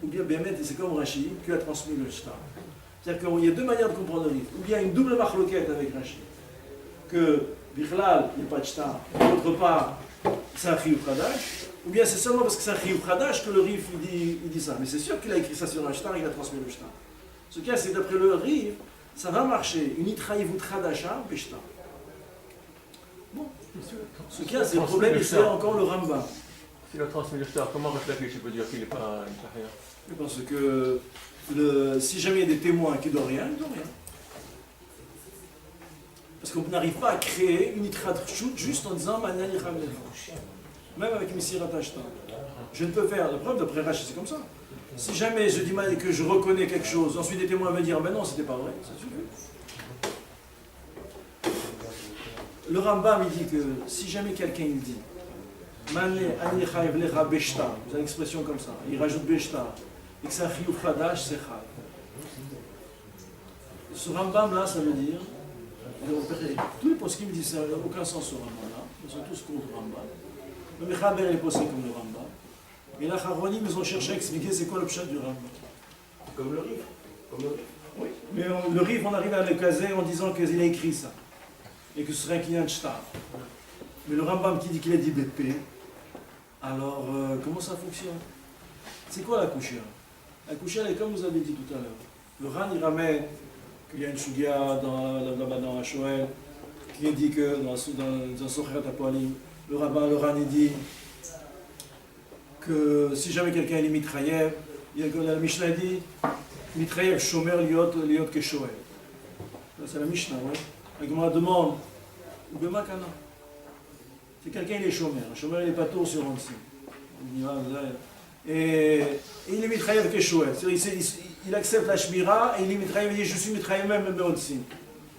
ou bien Bémet, c'est comme Rashi, qui a transmis le shtar. C'est-à-dire qu'il y a deux manières de comprendre le rif. Ou bien une double marloquette avec Rashi, que Bichlal, il n'y a pas de shtar, d'autre part, c'est un chiyuv chadash, ou bien c'est seulement parce que c'est un chiyuv chadash que le rif il dit ça. Mais c'est sûr qu'il a écrit ça sur un shtar, il a transmis le shtar. Ce cas, c'est d'après le rif, ça va marcher, une itraïvout chadasha, beshtar. Bon, ce cas, c'est le problème, et c'est encore le Rambam. S'il a transmis le shtar, comment Raflakish peut dire qu'il n'est pas rien? Parce que si jamais il y a des témoins qui ne doivent rien, ils ne doivent rien. Parce qu'on n'arrive pas à créer une itrat shoot juste en disant Manani Khamel. Même avec Messirat Ashtar. Je ne peux faire, la preuve d'après Rashi, c'est comme ça. Si jamais je dis que je reconnais quelque chose, ensuite des témoins vont dire ben non, c'était pas vrai, ça suffit. Le Rambam il dit que si jamais quelqu'un il dit Manani Chayev Lecha Beshtar, vous avez une expression comme ça, il rajoute Beshtar, et que c'est un chiyuv chadash, c'est chal. Ce Rambam là, ça veut dire, tous les poskim disent ça, il n'a aucun sens ce Rambam là, ils sont tous contre Rambam. Le Mechaber il est posé comme le Rambam. Et là, Charonim, ils ont cherché à expliquer c'est quoi le pshat du Rambam. Comme le rif. Comme le rif. Oui, mais le Rif, on arrive à le caser en disant qu'il a écrit ça, et que ce serait un client de shtar. Mais le Rambam qui dit qu'il a dit BP, alors comment ça fonctionne? C'est quoi la couchère? La couchère, elle est comme vous avez dit tout à l'heure. Le Ran, il ramène qu'il y a une Shugia dans Shoel, qui dit que dans Sochet Apoalim, le Ran, il dit que si jamais quelqu'un est mitrayev, la Mishnah dit mitrayev shomer liot que Shoel. C'est la Mishnah, oui. La Gemara demande, ou Bemakana. C'est quelqu'un, il est shomer. Le shomer, il n'est pas tour sur Ansi. Et il est mitrayev que Shoel. Il accepte la shmira et il est mitrayev, il dit je suis mitrayev même le Beotsim.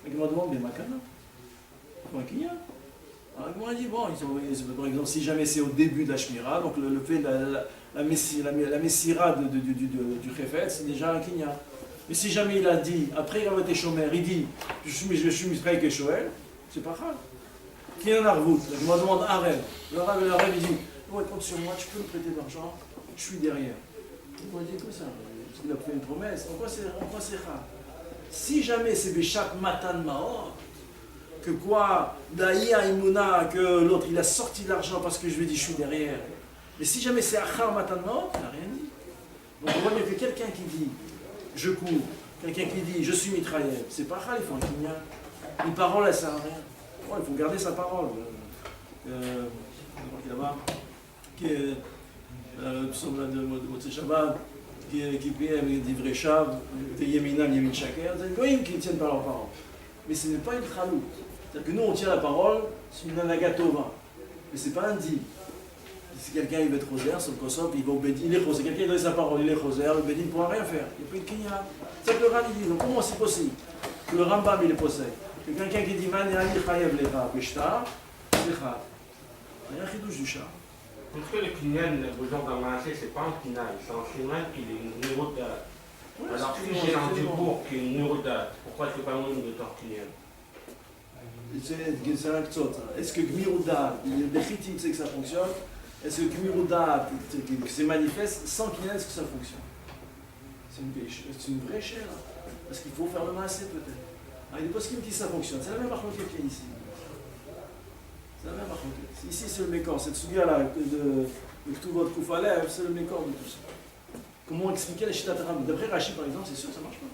La Gemara demande, Bemakana. Comment qu'il y a? Alors, moi, dit, bon, par exemple, si jamais c'est au début de la Shmira, donc le fait de la Messira du Chefet, c'est déjà un Kinyan. Mais si jamais il a dit, après il a été chômeur, il dit, je suis Mitraï que Shoel, c'est pas grave. Kinyan Arvout, je me demande un rêve. Le rêve, il dit, ouais, compte sur moi, tu peux me prêter de l'argent, je suis derrière. Il m'a dit que ça, parce qu'il a fait une promesse, en quoi c'est rare? Si jamais c'est Béchak Matan Maor, que quoi, Daïa Imuna, que l'autre il a sorti de l'argent parce que je lui ai dit je suis derrière. Mais si jamais c'est Achar Matanot, il n'a rien dit. Donc on voit bien que quelqu'un qui dit je cours, quelqu'un qui dit je suis mitraillé, c'est pas Achar, il faut un kinyan. Une parole elle sert à rien. Bon, il faut garder sa parole. Là-bas, qui est le psaume de Motse Shabbat, qui prie avec des vrais chaves, des Yeminam, Yemin Shaker, c'est les goïms qui tiennent par leur parole. Mais ce n'est pas une chaloute. C'est-à-dire que nous, on tient la parole, c'est une anagatova. Mais ce n'est pas un dit. Si quelqu'un il va être rosaire, sur le Kosovo, il va au Bédin, il est rosaire. Quelqu'un donne sa parole, il est rosaire, le Bédin ne pourra rien faire. Il n'y a pas de kinyan. C'est que le Ran il dit, donc comment c'est possible que le Rambam il est possède? Que quelqu'un qui dit, Man yani chayev lecha beshtar, c'est chal. Il y a un chidouche du chat. Est-ce que le kinyan, besoin d'un massé, c'est pas un kinyan, c'est un kinyan qui est une neurodate. Alors si j'ai un débours qui est une neurodate, pourquoi c'est pas le nom de ton kinyan? C'est un ktsot. Est-ce que Gmirouda, les critiques, c'est que ça fonctionne? Est-ce que Gmirouda, que c'est manifeste, sans qu'il y ait, est-ce que ça fonctionne? C'est une vraie chair. Parce qu'il faut faire le massé peut-être. Il n'est pas ce qui me dit que ça fonctionne. C'est la même marloquette qu'il y a ici. C'est la même marloquette. Ici, c'est le mécor. Cette souga-là, de Ktuvot Koufalev, c'est le mécor de tout ça. Comment expliquer les Shitat Rambam? D'après Rashi, par exemple, c'est sûr que ça ne marche pas.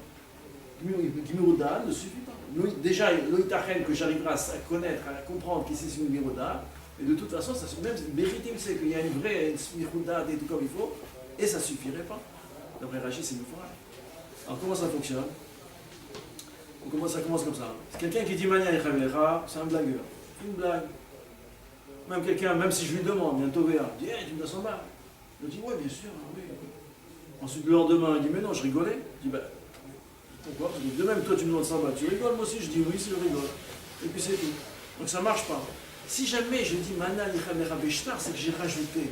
Gmirouda ne suffit pas. déjà, l'oïtachen que j'arriverai à connaître, à comprendre qui c'est une miroda, et de toute façon, ça, même vérité, c'est qu'il y a une vraie miroda et tout comme il faut, et ça ne suffirait pas. D'après Rachid, c'est une fois. Alors comment ça fonctionne? Ça commence comme ça. Quelqu'un qui dit Mania Echavlecha, c'est un blagueur. Une blague. Même quelqu'un, même si je lui demande, bientôt Véa, il dit hey, tu me donnes 100 balles. Je dis ouais, bien sûr, oui. Ensuite, le lendemain, il dit mais non, je rigolais. Je dis bah, pourquoi? Parce que de même, toi tu me demandes 100 balles, tu rigoles, moi aussi, je dis oui, je rigole. Et puis c'est tout. Donc ça ne marche pas. Si jamais je dis Mana Echavlecha Beshtar, c'est que j'ai rajouté.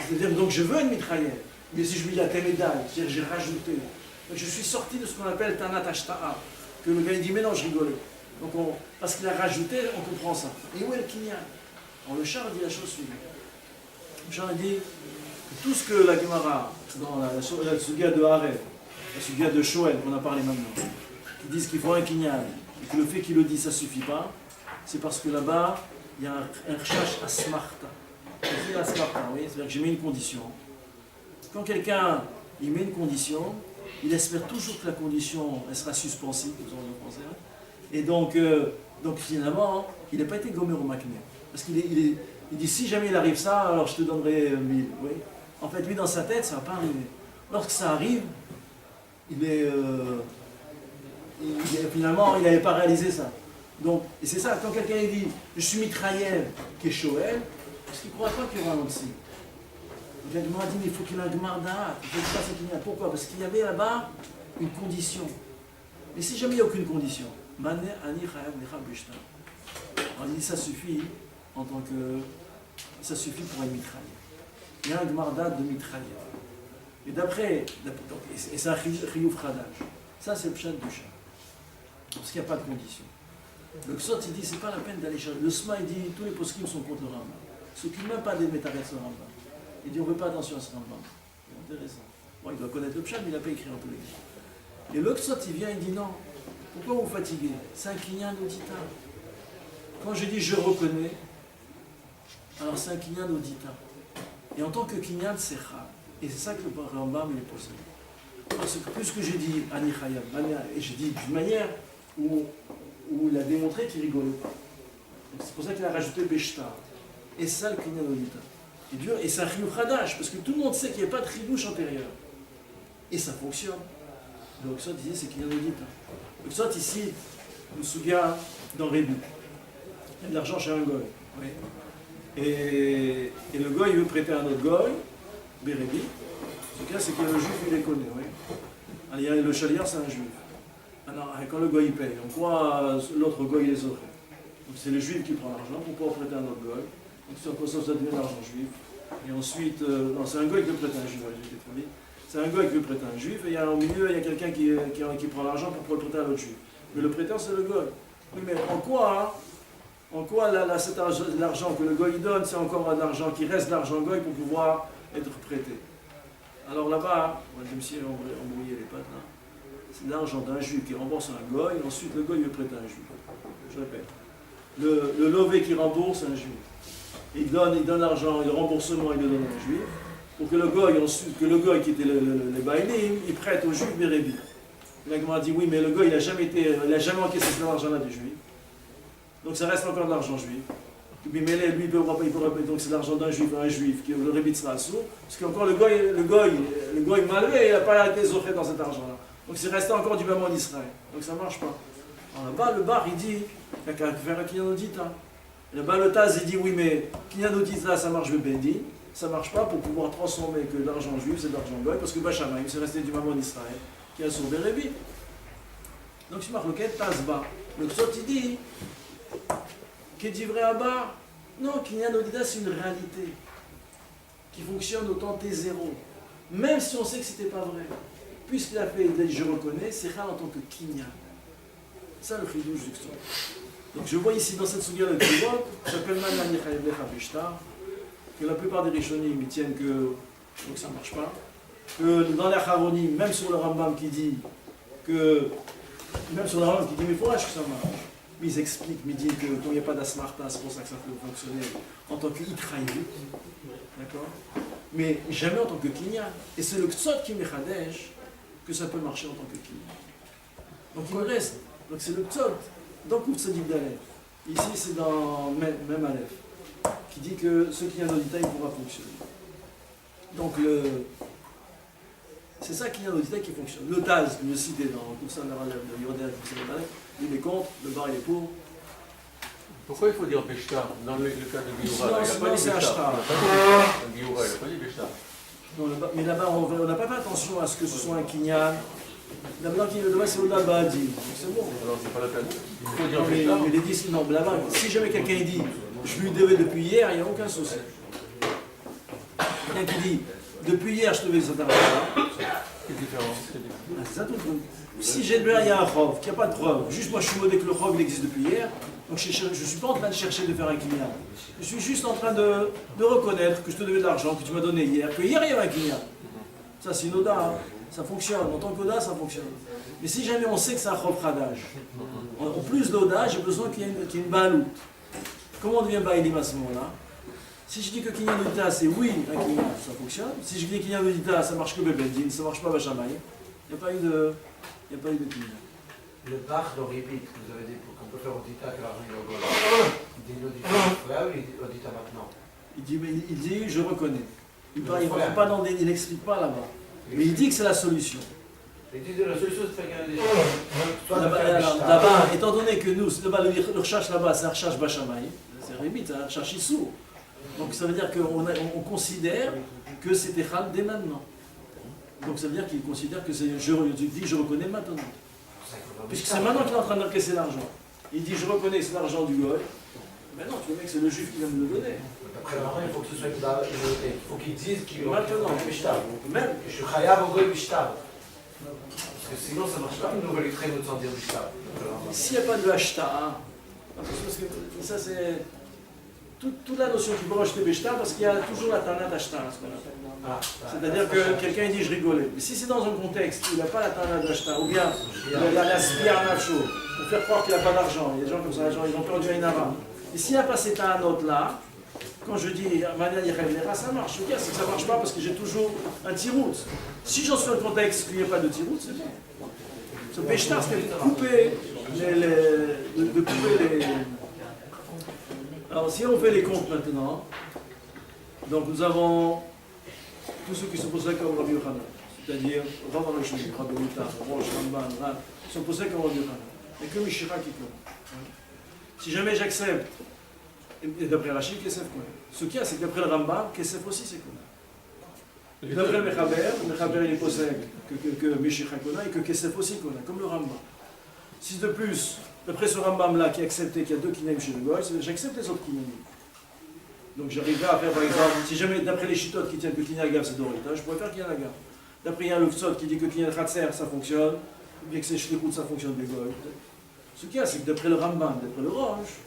C'est-à-dire, donc je veux une mitraillette. Mais si je lui dis à tes médailles, c'est-à-dire j'ai rajouté. Donc je suis sorti de ce qu'on appelle Tanat Ashta'a, que le gars il dit mais non, je rigolais. Donc parce qu'il a rajouté, on comprend ça. Et où est le kinyan? Alors le Char dit la chose suivante. Le Char dit que tout ce que la Gemara, dans la Sugia de Harel, la Sugia de Shoel, qu'on a parlé maintenant, qui disent qu'il faut un kinyan, et que le fait qu'il le dit ça ne suffit pas, c'est parce que là-bas, il y a un recherche à smarta. C'est à smarta, oui, c'est-à-dire que j'ai mis une condition. Quand quelqu'un il met une condition, il espère toujours que la condition elle sera suspensive, vous en pensez, hein. Et donc finalement, il n'a pas été gomer au makné. Parce qu'il dit si jamais il arrive ça, alors je te donnerai 1000. Oui. En fait, lui dans sa tête, ça ne va pas arriver. Lorsque ça arrive, finalement, il n'avait pas réalisé ça. Donc, et c'est ça, quand quelqu'un dit je suis mitrailleur qui est Shoel, parce qu'il ne croit pas qu'il y aura un aussi. Le gars m'a dit mais il faut qu'il ait un gmarda. Pourquoi? Parce qu'il y avait là-bas une condition. Mais si jamais il n'y a aucune condition, on dit ça suffit en tant que. Ça suffit pour un mitrailleur. Il y a un gmarda de mitrailleur. Et d'après. Et c'est un chiyuv chadash. Ça c'est le pshat du chat. Parce qu'il n'y a pas de condition. Le Ksot il dit c'est pas la peine d'aller chercher. Le Sma il dit tous les poskim sont contre le Rambam. Il ne s'occupe même pas des métarets de Rambam. Il dit on ne fait pas attention à ce Rambam. C'est intéressant. Bon, il doit connaître le pshat, mais il n'a pas écrit en tous les cas. Et le Ksot il vient, il dit non. Pourquoi vous fatiguez? C'est un kinyan audita. Quand je dis je reconnais, alors c'est un kinyan audita. Et en tant que kinyan, c'est rare. Et c'est ça que le Rambam il est possible. Parce que plus que j'ai dit Ani Chayab, et j'ai dit d'une manière où il a démontré qu'il rigolait pas. C'est pour ça qu'il a rajouté Beshtar. Et ça le kinyan audita. Et c'est un chiyuv chadash, parce que tout le monde sait qu'il n'y a pas de chidouche antérieur. Et ça fonctionne. Le Ksot disait c'est kinyan audita. Le Ksot ici, le Suga dans Rébu. Il y a de l'argent chez un goy. Oui. Et le goy il veut prêter à un autre goy, Bérébi. Ce cas c'est que le juif il les connaît. Oui. Alors, le chaliar c'est un juif. Alors quand le goy il paye, on croit l'autre goy les autres. Donc c'est le juif qui prend l'argent pour pouvoir prêter à un autre goy. Donc c'est en ça devient l'argent juif. Et ensuite, non c'est un goy qui veut prêter à un juif. J'étais trop vite. C'est un goy qui veut prêter à un juif, et au milieu, il y a quelqu'un qui prend l'argent pour pouvoir le prêter à l'autre juif. Mais le prêteur, c'est le goy. Oui, mais en quoi l'argent que le goy donne, c'est encore de l'argent qui reste de l'argent goy pour pouvoir être prêté. Alors là-bas, même si on embrouillait les pattes là, c'est l'argent d'un juif qui rembourse un goy, et ensuite le goy veut prêter à un juif. Je répète. Le lové qui rembourse un juif. Il donne l'argent, le remboursement, il le donne à un juif. Pour que le goy, ensuite, que le goy qui était le baïlim, il prête au juif Bérébi. La Gemara dit oui, mais le goy, il n'a jamais encaissé cet argent-là du juif. Donc ça reste encore de l'argent juif. Mais lui, il peut donc c'est l'argent d'un juif, qui est le Rébit sera sous. Parce qu'encore le goy malvé, il n'a pas été zoché dans cet argent-là. Donc c'est resté encore du maman d'Israël. Donc ça ne marche pas. Alors là-bas, le bar, il dit, il n'y a qu'à faire un kinyan audita. Là-bas, le Taz, il dit oui, mais kinyan audita, ça marche le Bendin. Ça ne marche pas pour pouvoir transformer que l'argent juif, c'est de l'argent goy, parce que Bachamaïm, c'est resté du maman d'Israël, qui a sauvé Rébi. Donc c'est marloquette Tazba. Le Ksot, il dit, qu'il dit vrai à bas, non, kinyan audita, c'est une réalité qui fonctionne au temps T0. Même si on sait que ce n'était pas vrai. Puisqu'il a fait, il a dit je reconnais, c'est rare en tant que kinyan. Ça le chidouche du Ksot. Donc je vois ici dans cette souga de Kivot, j'appelle Manani Chayevlecha Beshtar, que la plupart des Rishonim ils tiennent que donc ça ne marche pas, que dans les Haronim, même sur le Rambam qui dit que mais il faut que ça marche, mais ils expliquent, mais ils disent que quand il n'y a pas d'asmarta, c'est pour ça que ça peut fonctionner en tant qu'itraïvut, d'accord, mais jamais en tant que kinyan. Et c'est le Ksot qui mechadesh que ça peut marcher en tant que kinyan. Donc il me reste Donc c'est le Tzot, dans Kouf Tzadik d'Aleph. Ici c'est dans même Aleph, qui dit que ce qui est un audita, il pourra fonctionner. Donc c'est ça qui est un audita qui fonctionne. Le Taz, que je citais dans Kouf Tzadik de Yoder, il est contre, le bar il est pour. Pourquoi il faut dire Beshtar dans le cas de Bioura? Il n'a Sinon, pas dit c'est Beshtar. Ashtar. Bioura, il n'a pas dit Beshtar. Non, mais là-bas, on n'a pas fait attention à ce que ce soit un kinyan. Là-bas, c'est au Badi. C'est bon. Alors c'est pas la peine. Il faut dire Non, Beshtar. mais les 10, non, là-bas, si jamais quelqu'un dit je lui devais depuis hier, il n'y a aucun souci. Quelqu'un qui dit depuis hier, je te devais cette argent-là. C'est différent. C'est ça tout le monde. Si j'ai il y a un chov, qu'il n'y a pas de preuve, juste moi je suis modé que le chov il existe depuis hier, donc je ne suis pas en train de chercher de faire un kinyan. Je suis juste en train de reconnaître que je te devais de l'argent que tu m'as donné hier, que hier il y avait un kinyan. Ça c'est une oda, hein. Ça fonctionne, en tant qu'oda ça fonctionne. Mais si jamais on sait que c'est un chov radage, en plus d'oda, j'ai besoin qu'il y ait une baloute. Comment on devient baïlim à ce moment-là? Si je dis que kinyan d'odita c'est oui, un kinyan, ça fonctionne. Si je dis kinyan d'odita ça marche que bebedin, ça marche pas bachamay, il n'y a pas eu de kinyan. Le bar d'Oribit, vous avez dit qu'on peut faire audita que l'argent est au gola. Il dit l'audita là ou il dit audita maintenant? Il dit je reconnais. Il n'explique pas là-bas. Mais il dit que c'est la solution. Il dit la solution c'est de faire gagner des gens. Là-bas, étant donné que nous, le recherche là-bas, c'est un recherche bachamay, c'est Rébit, c'est un recherche issou. Donc ça veut dire qu'on considère que c'était Khal dès maintenant. Donc ça veut dire qu'il considère que c'est je reconnais maintenant. Puisque c'est maintenant qu'il est en train d'encaisser l'argent. Il dit je reconnais c'est l'argent du goy. Mais non, tu vois mec, c'est le juif qui vient me le donner. Après l'argent, il faut que ce soit il faut qu'il dise qu'il Maintenant, même. Je suis chayav au goy bishtar. Parce que sinon ça ne marche pas une nouvelle extrême de sentir bishtar. S'il n'y a pas de hachta, parce que ça c'est toute la notion qu'il faut acheter bishtar parce qu'il y a toujours la tana d'achta. C'est-à-dire que quelqu'un dit je rigolais. Mais si c'est dans un contexte où il n'a pas la tana d'achta, ou bien il a la spia nacho, pour faire croire qu'il n'a pas d'argent, il y a des gens comme ça, ils ont perdu un ara. Et s'il n'y a pas cette note là, quand je dis ça marche, c'est que ça ne marche pas parce que j'ai toujours un tirout. Si j'en suis dans un contexte qu'il n'y a pas de tirout, c'est bon. Ce bishtar, c'est de couper les. Alors si on fait les comptes maintenant, donc nous avons tous ceux qui sont posés comme Rabbi Yochanan, c'est-à-dire Rav Arishon, Rabbi Uta, Rosh, Ramban, Rav, sont posés comme Rabbi Yochanan. Il n'y a que Mishira qui compte. Si jamais j'accepte, et d'après Rachid, Kesef quoi. Ce qu'il y a, c'est que d'après le Rambam, Kesef aussi c'est quoi. D'après le Mechaber il est posé que Mishira connaît et que Kesef aussi connaît, comme le Rambam. Si de plus, d'après ce Rambam-là qui a accepté qu'il y a deux Kinaim chez le Goy, j'accepte les autres Kinaim. Donc j'arriverai à faire par exemple, si jamais d'après les chitotes qui tiennent que Kinyan Agav c'est Dorita, je pourrais faire Kinyan Agav. D'après il y a le Tzot qui dit que Kinyan Khatser ça fonctionne, bien que c'est Shlichut ça fonctionne des Goy. Ce qu'il y a, c'est que d'après le Ramban, d'après le Roche,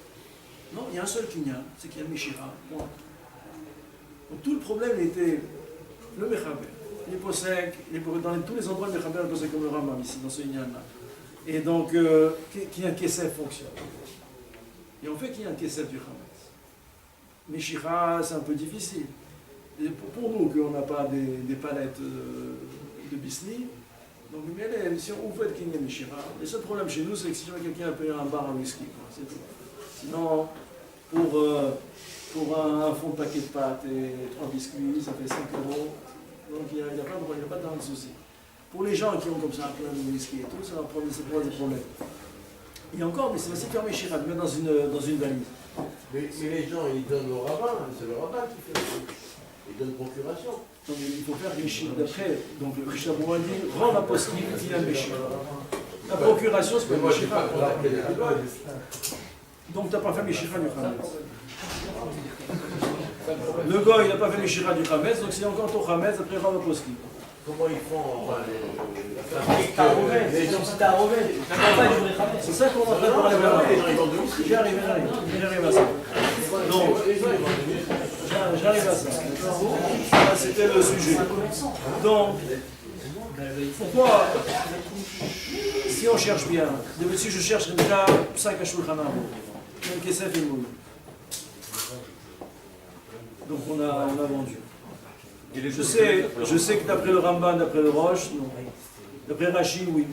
non, il y a un seul Kinyan, c'est Kinyan Mishira. Donc tout le problème était le Mechaber. Il est posé, dans tous les endroits le Mechaber est posé comme le Rambam ici, dans ce Kinyan-là. Et donc, Kinyan Kesef fonctionne. Et on fait Kinyan Kesef du Hametz. Mishira, c'est un peu difficile. Et pour nous, qu'on n'a pas des palettes de Bisni, donc si on fait Kinyan Mishira, le seul problème chez nous, c'est que si jamais quelqu'un a payé un bar à whisky, c'est tout. Sinon, pour un fond de paquet de pâtes et 3 biscuits, ça fait 5 euros. Donc il n'y a pas tant de soucis. Pour les gens qui ont comme ça plein de whisky et tout, ça pose des problèmes. Et encore, mais c'est facile de faire Mishira, de mettre dans une valise. Mais les gens, ils donnent au rabbin, c'est le rabbin qui fait ça. Ils donnent procuration. Donc il faut faire Mishira. D'après, donc le Mishnah Berurah dit, rend la poskim, il a Mishira. La procuration, c'est pas Mishira. Donc tu n'as pas fait Mishira du Hametz. Le gars, il n'a pas fait Mishira du Hametz, donc c'est encore ton Hametz, après rend la poskim. Comment ils font Les gens c'est à Rovel. C'est ça qu'on est en train de parler maintenant. J'arrive à ça. Donc, j'arrive à ça. Ça, c'était le sujet. Donc, pourquoi, si on cherche bien, si je cherche déjà 5 à Shulchan Aruch, même Kesef et Moul. Donc on a vendu. Je sais que d'après le Ramban, d'après le Roche, non. D'après Rashi, oui.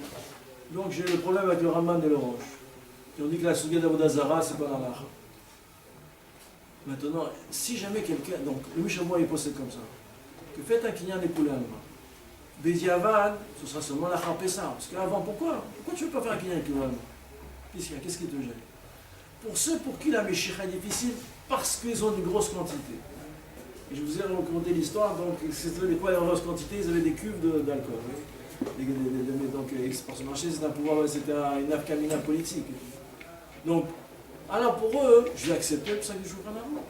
Donc j'ai le problème avec le Ramban et le Roche. Qui ont dit que la Souga d'Avodazara, c'est pas la lacha. Maintenant, si jamais quelqu'un. Donc, le Mishamoua il possède comme ça. Que faites un kinyan et poulet allemand. Bédiavad, ce sera seulement la Pessah. Parce qu'avant, pourquoi tu ne veux pas faire un kinyan et poulet allemand? Qu'est-ce qu'il y a? Qu'est-ce qui te gêne? Pour ceux pour qui la Meshicha est difficile, parce qu'ils ont une grosse quantité. Et je vous ai raconté l'histoire, donc c'était quoi en grosse quantité? Ils avaient des cuves d'alcool. Donc, pour ce marché, c'était un pouvoir, c'était une afkamina politique. Donc, alors pour eux, je vais accepter le psaque du Shulchan Aruch.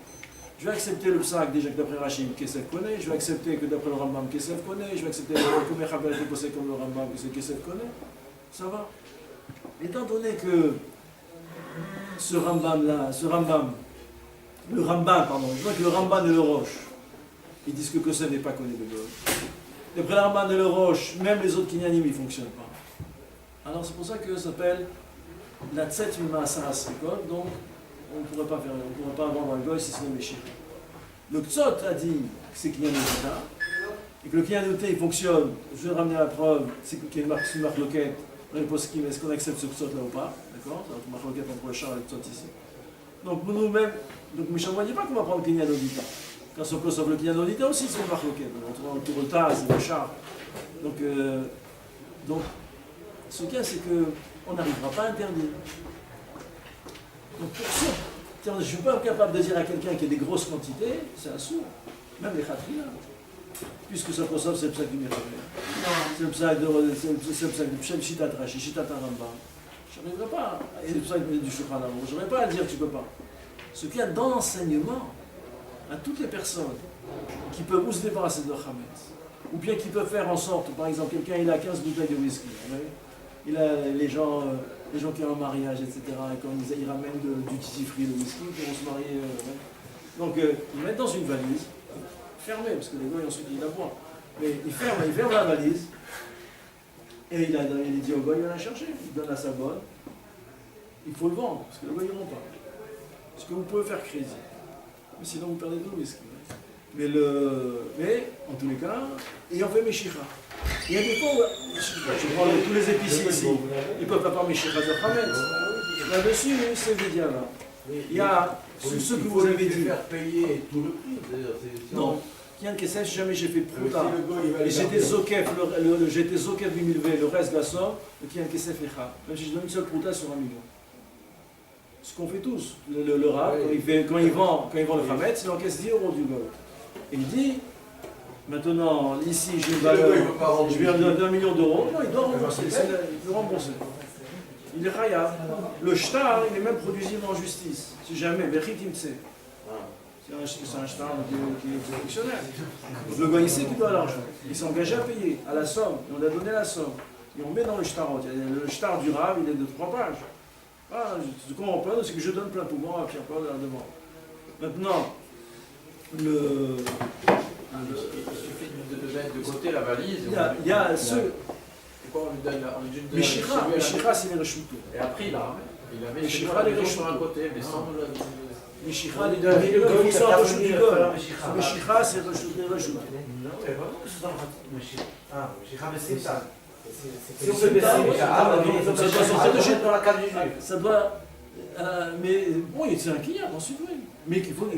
Je vais accepter le psaque déjà que d'après Rachid, Kesef connaît. Je vais accepter que d'après le Rambam, Kesef connaît. Je vais accepter que Mechabel était posé comme le Rambam, que Kesef connaît. Ça va. Étant donné que ce Rambam-là, je vois que le Ramban et le Roche, ils disent que Kesef n'est pas connu de Gol. D'après le Ramban et le Roche, même les autres kinyanim, ils ne fonctionnent pas. Alors c'est pour ça que ça s'appelle la Tset Mimasa Asrikot, donc on ne pourrait pas vendre un goy si ce n'est Meshir. Le Ktsot a dit que c'est Kinyan Nota, et que le Kinyan Nota il fonctionne, je vais ramener la preuve, c'est qu'il y a une marque loquette, est-ce qu'on accepte ce Ktsot là ou pas, d'accord? C'est une marque loquette entre le char et le Ktsot ici. Donc nous-mêmes, donc Mishamoua ne dit pas qu'on va prendre le Kinyan Nota. Quand on peut sauver le Kinyan Nota aussi, c'est une marque loquette. On trouve le Taz, le char. Donc ce qu'il y a, c'est qu'on n'arrivera pas à interdire. Donc pour ça, je ne suis pas capable de dire à quelqu'un qui a des grosses quantités, c'est un sourd. Même les khatrina. Puisque ça consomme, c'est le psaque du Mechabel. C'est le psaque de Shitat Rashi, Shitat Rambam. Je n'arriverai pas. Et le psaque du Shulchan Aruch, je n'aurais pas à dire tu ne peux pas. Ce qu'il y a dans l'enseignement, à toutes les personnes qui peuvent ou se débarrasser de leur chametz, ou bien qui peuvent faire en sorte, par exemple, quelqu'un il a 15 bouteilles de whisky. Il a les gens qui ont un mariage, etc. Et quand ils ramènent du titi free, le whisky, qui vont se marier. Donc ils mettent dans une valise, fermée, parce que les gars ensuite ils la boivent. Mais ils ferment la valise, et il dit au gars, il va la chercher, il donne à sa bonne. Il faut le vendre, parce que les gars ils n'iront pas. Parce que vous pouvez faire crédit. Mais sinon vous perdez tout le whisky. Mais en tous les cas, et on fait Meshicha. Il y a des fois où, je prends tous les épiciers ici, ils ne peuvent pas faire Meshicha de Chametz. Là-dessus, c'est Védia là. Il y a ceux que vous avez dit. Faire payer tout le prix, d'ailleurs. Non, Kiyan Kesef, jamais j'ai fait Prouta. Et j'étais Zokef, j'étais Zokef 8000 V, le reste de la somme, le Kiyan Kesef Echa. Même si je donne une seule Prouta sur 1 million. Ce qu'on fait tous. Le Rav, quand il vend le Chametz, il encaisse 10 € du gold. Et il dit, maintenant, ici, j'ai une valeur, je viens d'1 million d'euros. Non, il doit rembourser. Il doit rembourser. Il est khayab. Le shtar, il est même produisible en justice. Si jamais, Bechitimtse. C'est un shtar qui est exceptionnel. Donc le gars, il sait qu'il doit l'argent. Il s'est engagé à payer, à la somme. Et on a donné la somme. Et on met dans le shtarot. Le shtar du Rav, il est de 3 pages. Ce qu'on reprend, c'est que je donne plein pouvoir à Pierre-Paul à la demande. Maintenant, Il suffit de mettre de côté la valise. Il y a ceux. Et quoi, on lui donne la Meshicha, c'est les rechutés. Et après, il avait Meshicha, les rechutés. sur un côté, mais sans nous la. Meshicha, les sont en rechutés du gol. Meshicha, c'est les rechutés. Non, mais vraiment, c'est dans le Meshicha. Ah, Meshicha, mais c'est ça. Si on fait baisser, dans la cave du juif. ça doit. Mais oui, c'est un client, ensuite, oui. Mais qu'il faut.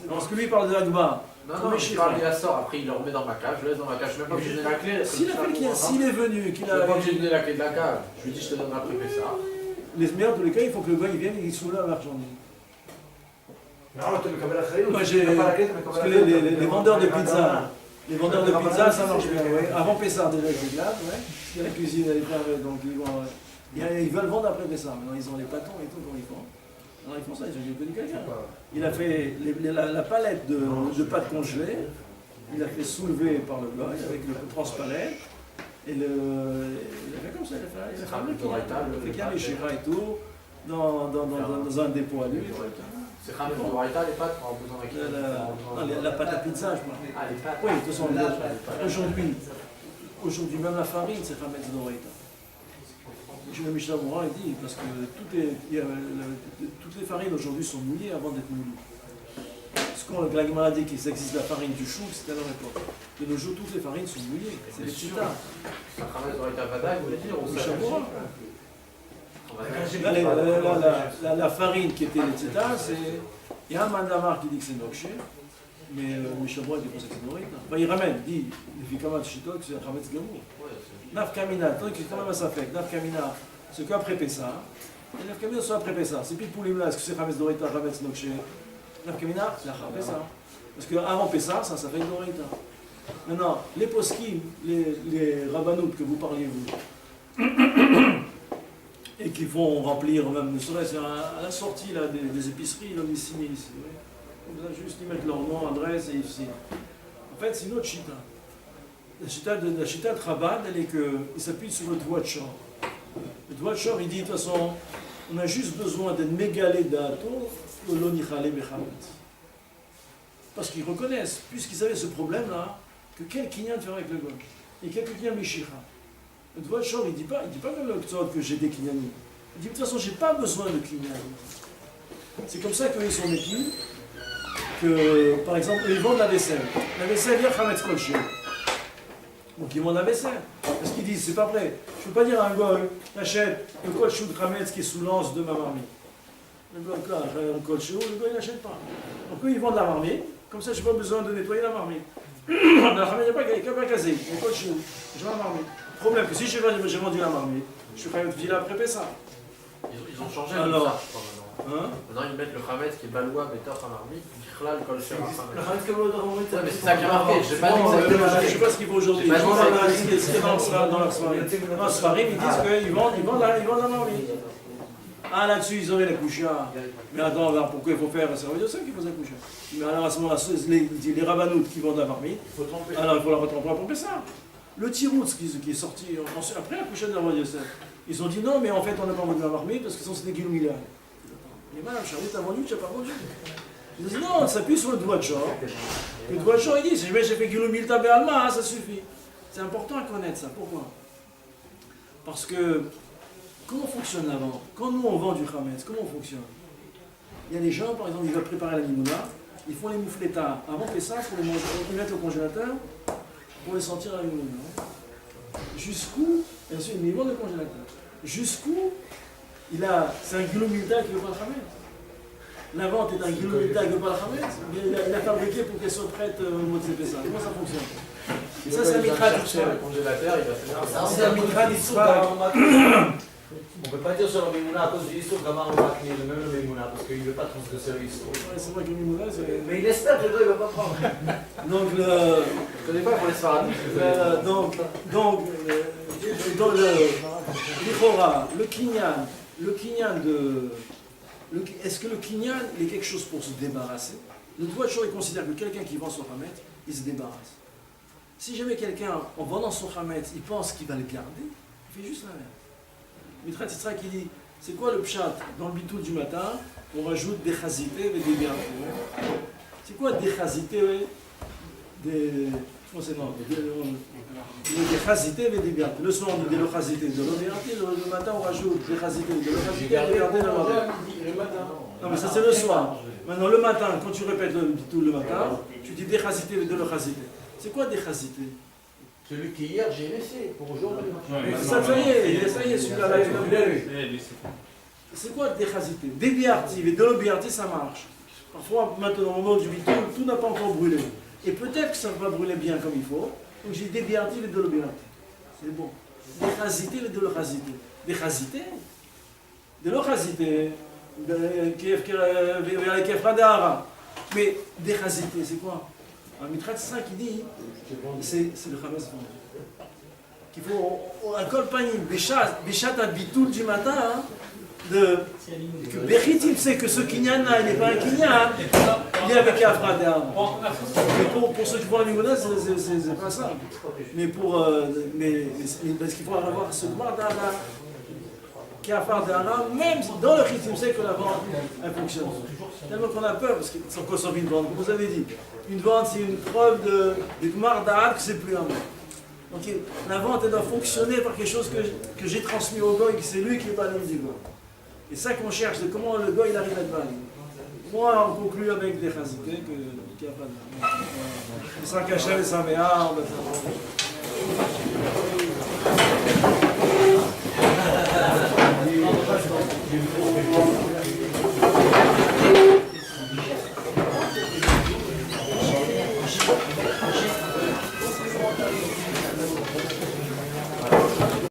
Parce que lui, il parle de l'Agma. Non, il parle, il la sort, après il le remet dans ma cage, je laisse dans ma cage, je ne suis même pas obligé de donner la clé. S'il est venu, qu'il Je ne suis pas a. obligé de donner la clé de la cage, je lui dis je te donnerai après ça. Mais en tous les cas, il faut que le gars il vienne et il soulève l'argent. Moi, parce que les vendeurs de pizza. Les vendeurs de pizza, ça marche bien. Ouais. Avant Pessar, déjà, ils regardent. Ouais. La cuisine, elle est fermée, donc ils veulent vendre après Pessar. Maintenant, ils ont les pâtons et tout, comment ils font. Alors, ils font ça, ils ont connu quelqu'un. Il a fait la palette de pâtes congelées, il a fait soulever par le gars avec le transpalette. Et il a fait comme ça, il a fait qu'il y a les Shira et tout, dans un dépôt à lui. C'est Khamet Moraïta, les pâtes, en besoin d'un La pâte à pizza, je crois. Ah, les pâtes. Oui, de toute façon, aujourd'hui, même la farine, c'est Khamet Moraïta. Le Mishnah Moura, il dit, parce que toutes les farines aujourd'hui sont mouillées avant d'être moulues. Ce quand la Gemara dit qu'il existe la farine du chou, c'était à leur époque. De nos jours, toutes les farines sont mouillées. C'est les tzitas. Ça travaille dans l'état vada, vous voulez dire, ou Ou ça Shabbat. va La farine qui était les tzitas, c'est. Il y a un mandamar qui dit que c'est nokshe, mais le Shabbat dit pour ça que c'est nourrit. Enfin, il ramène, il dit, les fikamat shitok, c'est Chametz Gamour. Naf Kamina, tant qu'il y a quand même un safek, Naf Kamina, c'est qu'après Pessah, et Naf Kamina, c'est après Pessah. C'est plus pour les est-ce que c'est Chametz Dorita, Chametz Nokshe? Naf Kamina, c'est après Pessah. Parce qu'avant Pessah, ça fait Dorita. Maintenant, les poskim, les rabbanout que vous parliez, vous, et qui vont remplir même, ne serait-ce à la sortie là, des épiceries, là, ici, ici. Vous avez juste y mettre leur nom, adresse et ici. En fait, c'est une autre chita. La chita de Chabad, elle est qu'il s'appuie sur le doigt de Shor. Le doigt de Shor, il dit de toute façon, on a juste besoin d'être mégalé d'ato, l'onichale bechametz. Parce qu'ils reconnaissent, puisqu'ils avaient ce problème-là, que quel kinyan faire avec le goy. Et quel kinyan mishicha. Le doigt de Shor, il ne dit pas comme le Ktod que j'ai des kinyanim. Il dit de toute façon, je n'ai pas besoin de kinyan. C'est comme ça qu'ils sont équipés. Que, par exemple, ils vendent la vaisselle. La vaisselle, il y a Chametz Kolché. Donc ils vendent la vaisselle. Parce qu'ils disent, c'est pas vrai. Je ne peux pas dire à un goy, t'achètes le Kolchou de Chametz qui est sous l'anse de ma marmite. Le goy, là, un Kolchou, le goy n'achète pas. Donc eux, ils vendent la marmite. Comme ça, je n'ai pas besoin de nettoyer la marmite. Dans la Chametz, il n'y a pas casé. Le Kolchou, je vends la marmite. Le problème, que si j'ai vendu la marmite, je suis quand même filé après Pessah. Ils ont changé Alors, ça, je crois, maintenant. Hein? Maintenant, ils mettent le Chametz qui est baloua, Betor, Hamarmit, Bichlal, Kol Shem, Le Chametz. Chametz Gamour, Ouais, mais c'est ça qui a marqué, j'ai pas dit que ça a été Je ne marqué. sais pas ce qu'ils font aujourd'hui. J'ai pas Ils dit vendent ça. ce qui est dans leur soirée. Dans leur soirée, ils disent qu'ils vendent la marmite. Ah, là-dessus, ils auraient la coucha. Mais attends, alors pourquoi il faut faire un service de ça qui pose la coucha? Mais alors à ce moment-là, les rabbanoutes qui vendent la marmite, alors il faut la retremper pour ça. Le Tiroutz qui est sorti après la coucha de la roi Yosef, ils ont dit non, mais en fait, on n'a pas vendu la marmite parce que sinon c'était Guillaume Milan. Mais madame, Charlie, t'as vendu, tu n'as pas vendu. Ils ont dit non, on s'appuie sur le doigt de Shor. Le doigt de Shor, il dit si j'ai fait Guillaume Milta Béalma, ça suffit. C'est important à connaître ça. Pourquoi? Parce que comment fonctionne la vente? Quand nous on vend du Chametz, comment on fonctionne? Il y a des gens, par exemple, ils veulent préparer la limouna, ils font les moufletas avant Pessah pour les manger, ils mettent au congélateur pour les sentir à la limouna. Jusqu'où, bien sûr, ils vendent le congélateur. Jusqu'où c'est un Guillaume Milta qui ne veut pas le Chametz. La vente est un Guillaume Milta qui ne veut pas le Chametz. Il a fabriqué pour qu'elle soit prête au mois de Pessah. Comment ça fonctionne? Et ça, c'est un mitra d'Israël. Le congélateur, il va faire C'est un mitra d'Israël. On ne peut pas dire sur le Mimouna à cause du Issour, comment on va tenir le même le Mimouna, parce qu'il ne veut pas transgresser le Issour. Ouais, c'est vrai que le Mimouna, c'est. Mais il espère que le gars il ne va pas prendre. Donc, Je connais pas pour les Sfaradim. dans l'Ichora, le Kinyan de. Est-ce que le Kinyan il est quelque chose pour se débarrasser? Le doigt de Shor, il considère que quelqu'un qui vend son Chametz, il se débarrasse. Si jamais quelqu'un, en vendant son Chametz, il pense qu'il va le garder, il fait juste l'inverse. Mitra Tzitra qui dit, c'est quoi le pshat? Dans le bitou du matin, on rajoute des chazités et des biartés. C'est quoi des chazités? Comment c'est non? Des chazités et des biartés. Le soir on dit des chazités, de l'obiarté, le matin on rajoute des chazités, de l'obiarté, des biartés, Le matin. non mais ça c'est le soir. Maintenant le matin, quand tu répètes le bitou le matin, tu dis des chazités et de l'chazité. C'est quoi des chazités? Celui qui hier j'ai laissé pour aujourd'hui. Ça y est, celui-là, là, c'est quoi des chazités? Des biartis et de l'obiarté, ça marche. Parfois, maintenant, au moment du bitou, tout n'a pas encore brûlé. Et peut-être que ça va brûler bien comme il faut. Donc j'ai des biartis et de l'obiarté. C'est bon. Des chazités et de l'chazité. Des chazités? De l'chazité. Mais des chazités, c'est quoi? Un mitra de ça qui dit, c'est le Chametz vendu. Qu'il faut un kolpanim, béchat à bitout du matin, hein, que Bechit il sait que ce kinyan-là, il n'est pas un kinyan, il est avec Afra d'Ara. Mais pour ceux qui font la mimouna, c'est pas ça. Mais parce qu'il faut avoir ce droit d'Ara, qui a Afra d'Ara, même dans le Chit, il sait que la vente, elle fonctionne. Tellement qu'on a peur, parce qu'ils sont consommés une vente, comme vous avez dit. Une vente, c'est une preuve de Gmar Da'at que c'est plus un mot. Donc la vente, elle doit fonctionner par quelque chose que j'ai transmis au goy, que c'est lui qui est pas l'homme du goy. Et ça qu'on cherche, c'est comment le goy il arrive à être valide. Moi, on conclut avec des chazités qu'il n'y a pas de... Sans cacher les saméas, on va faire...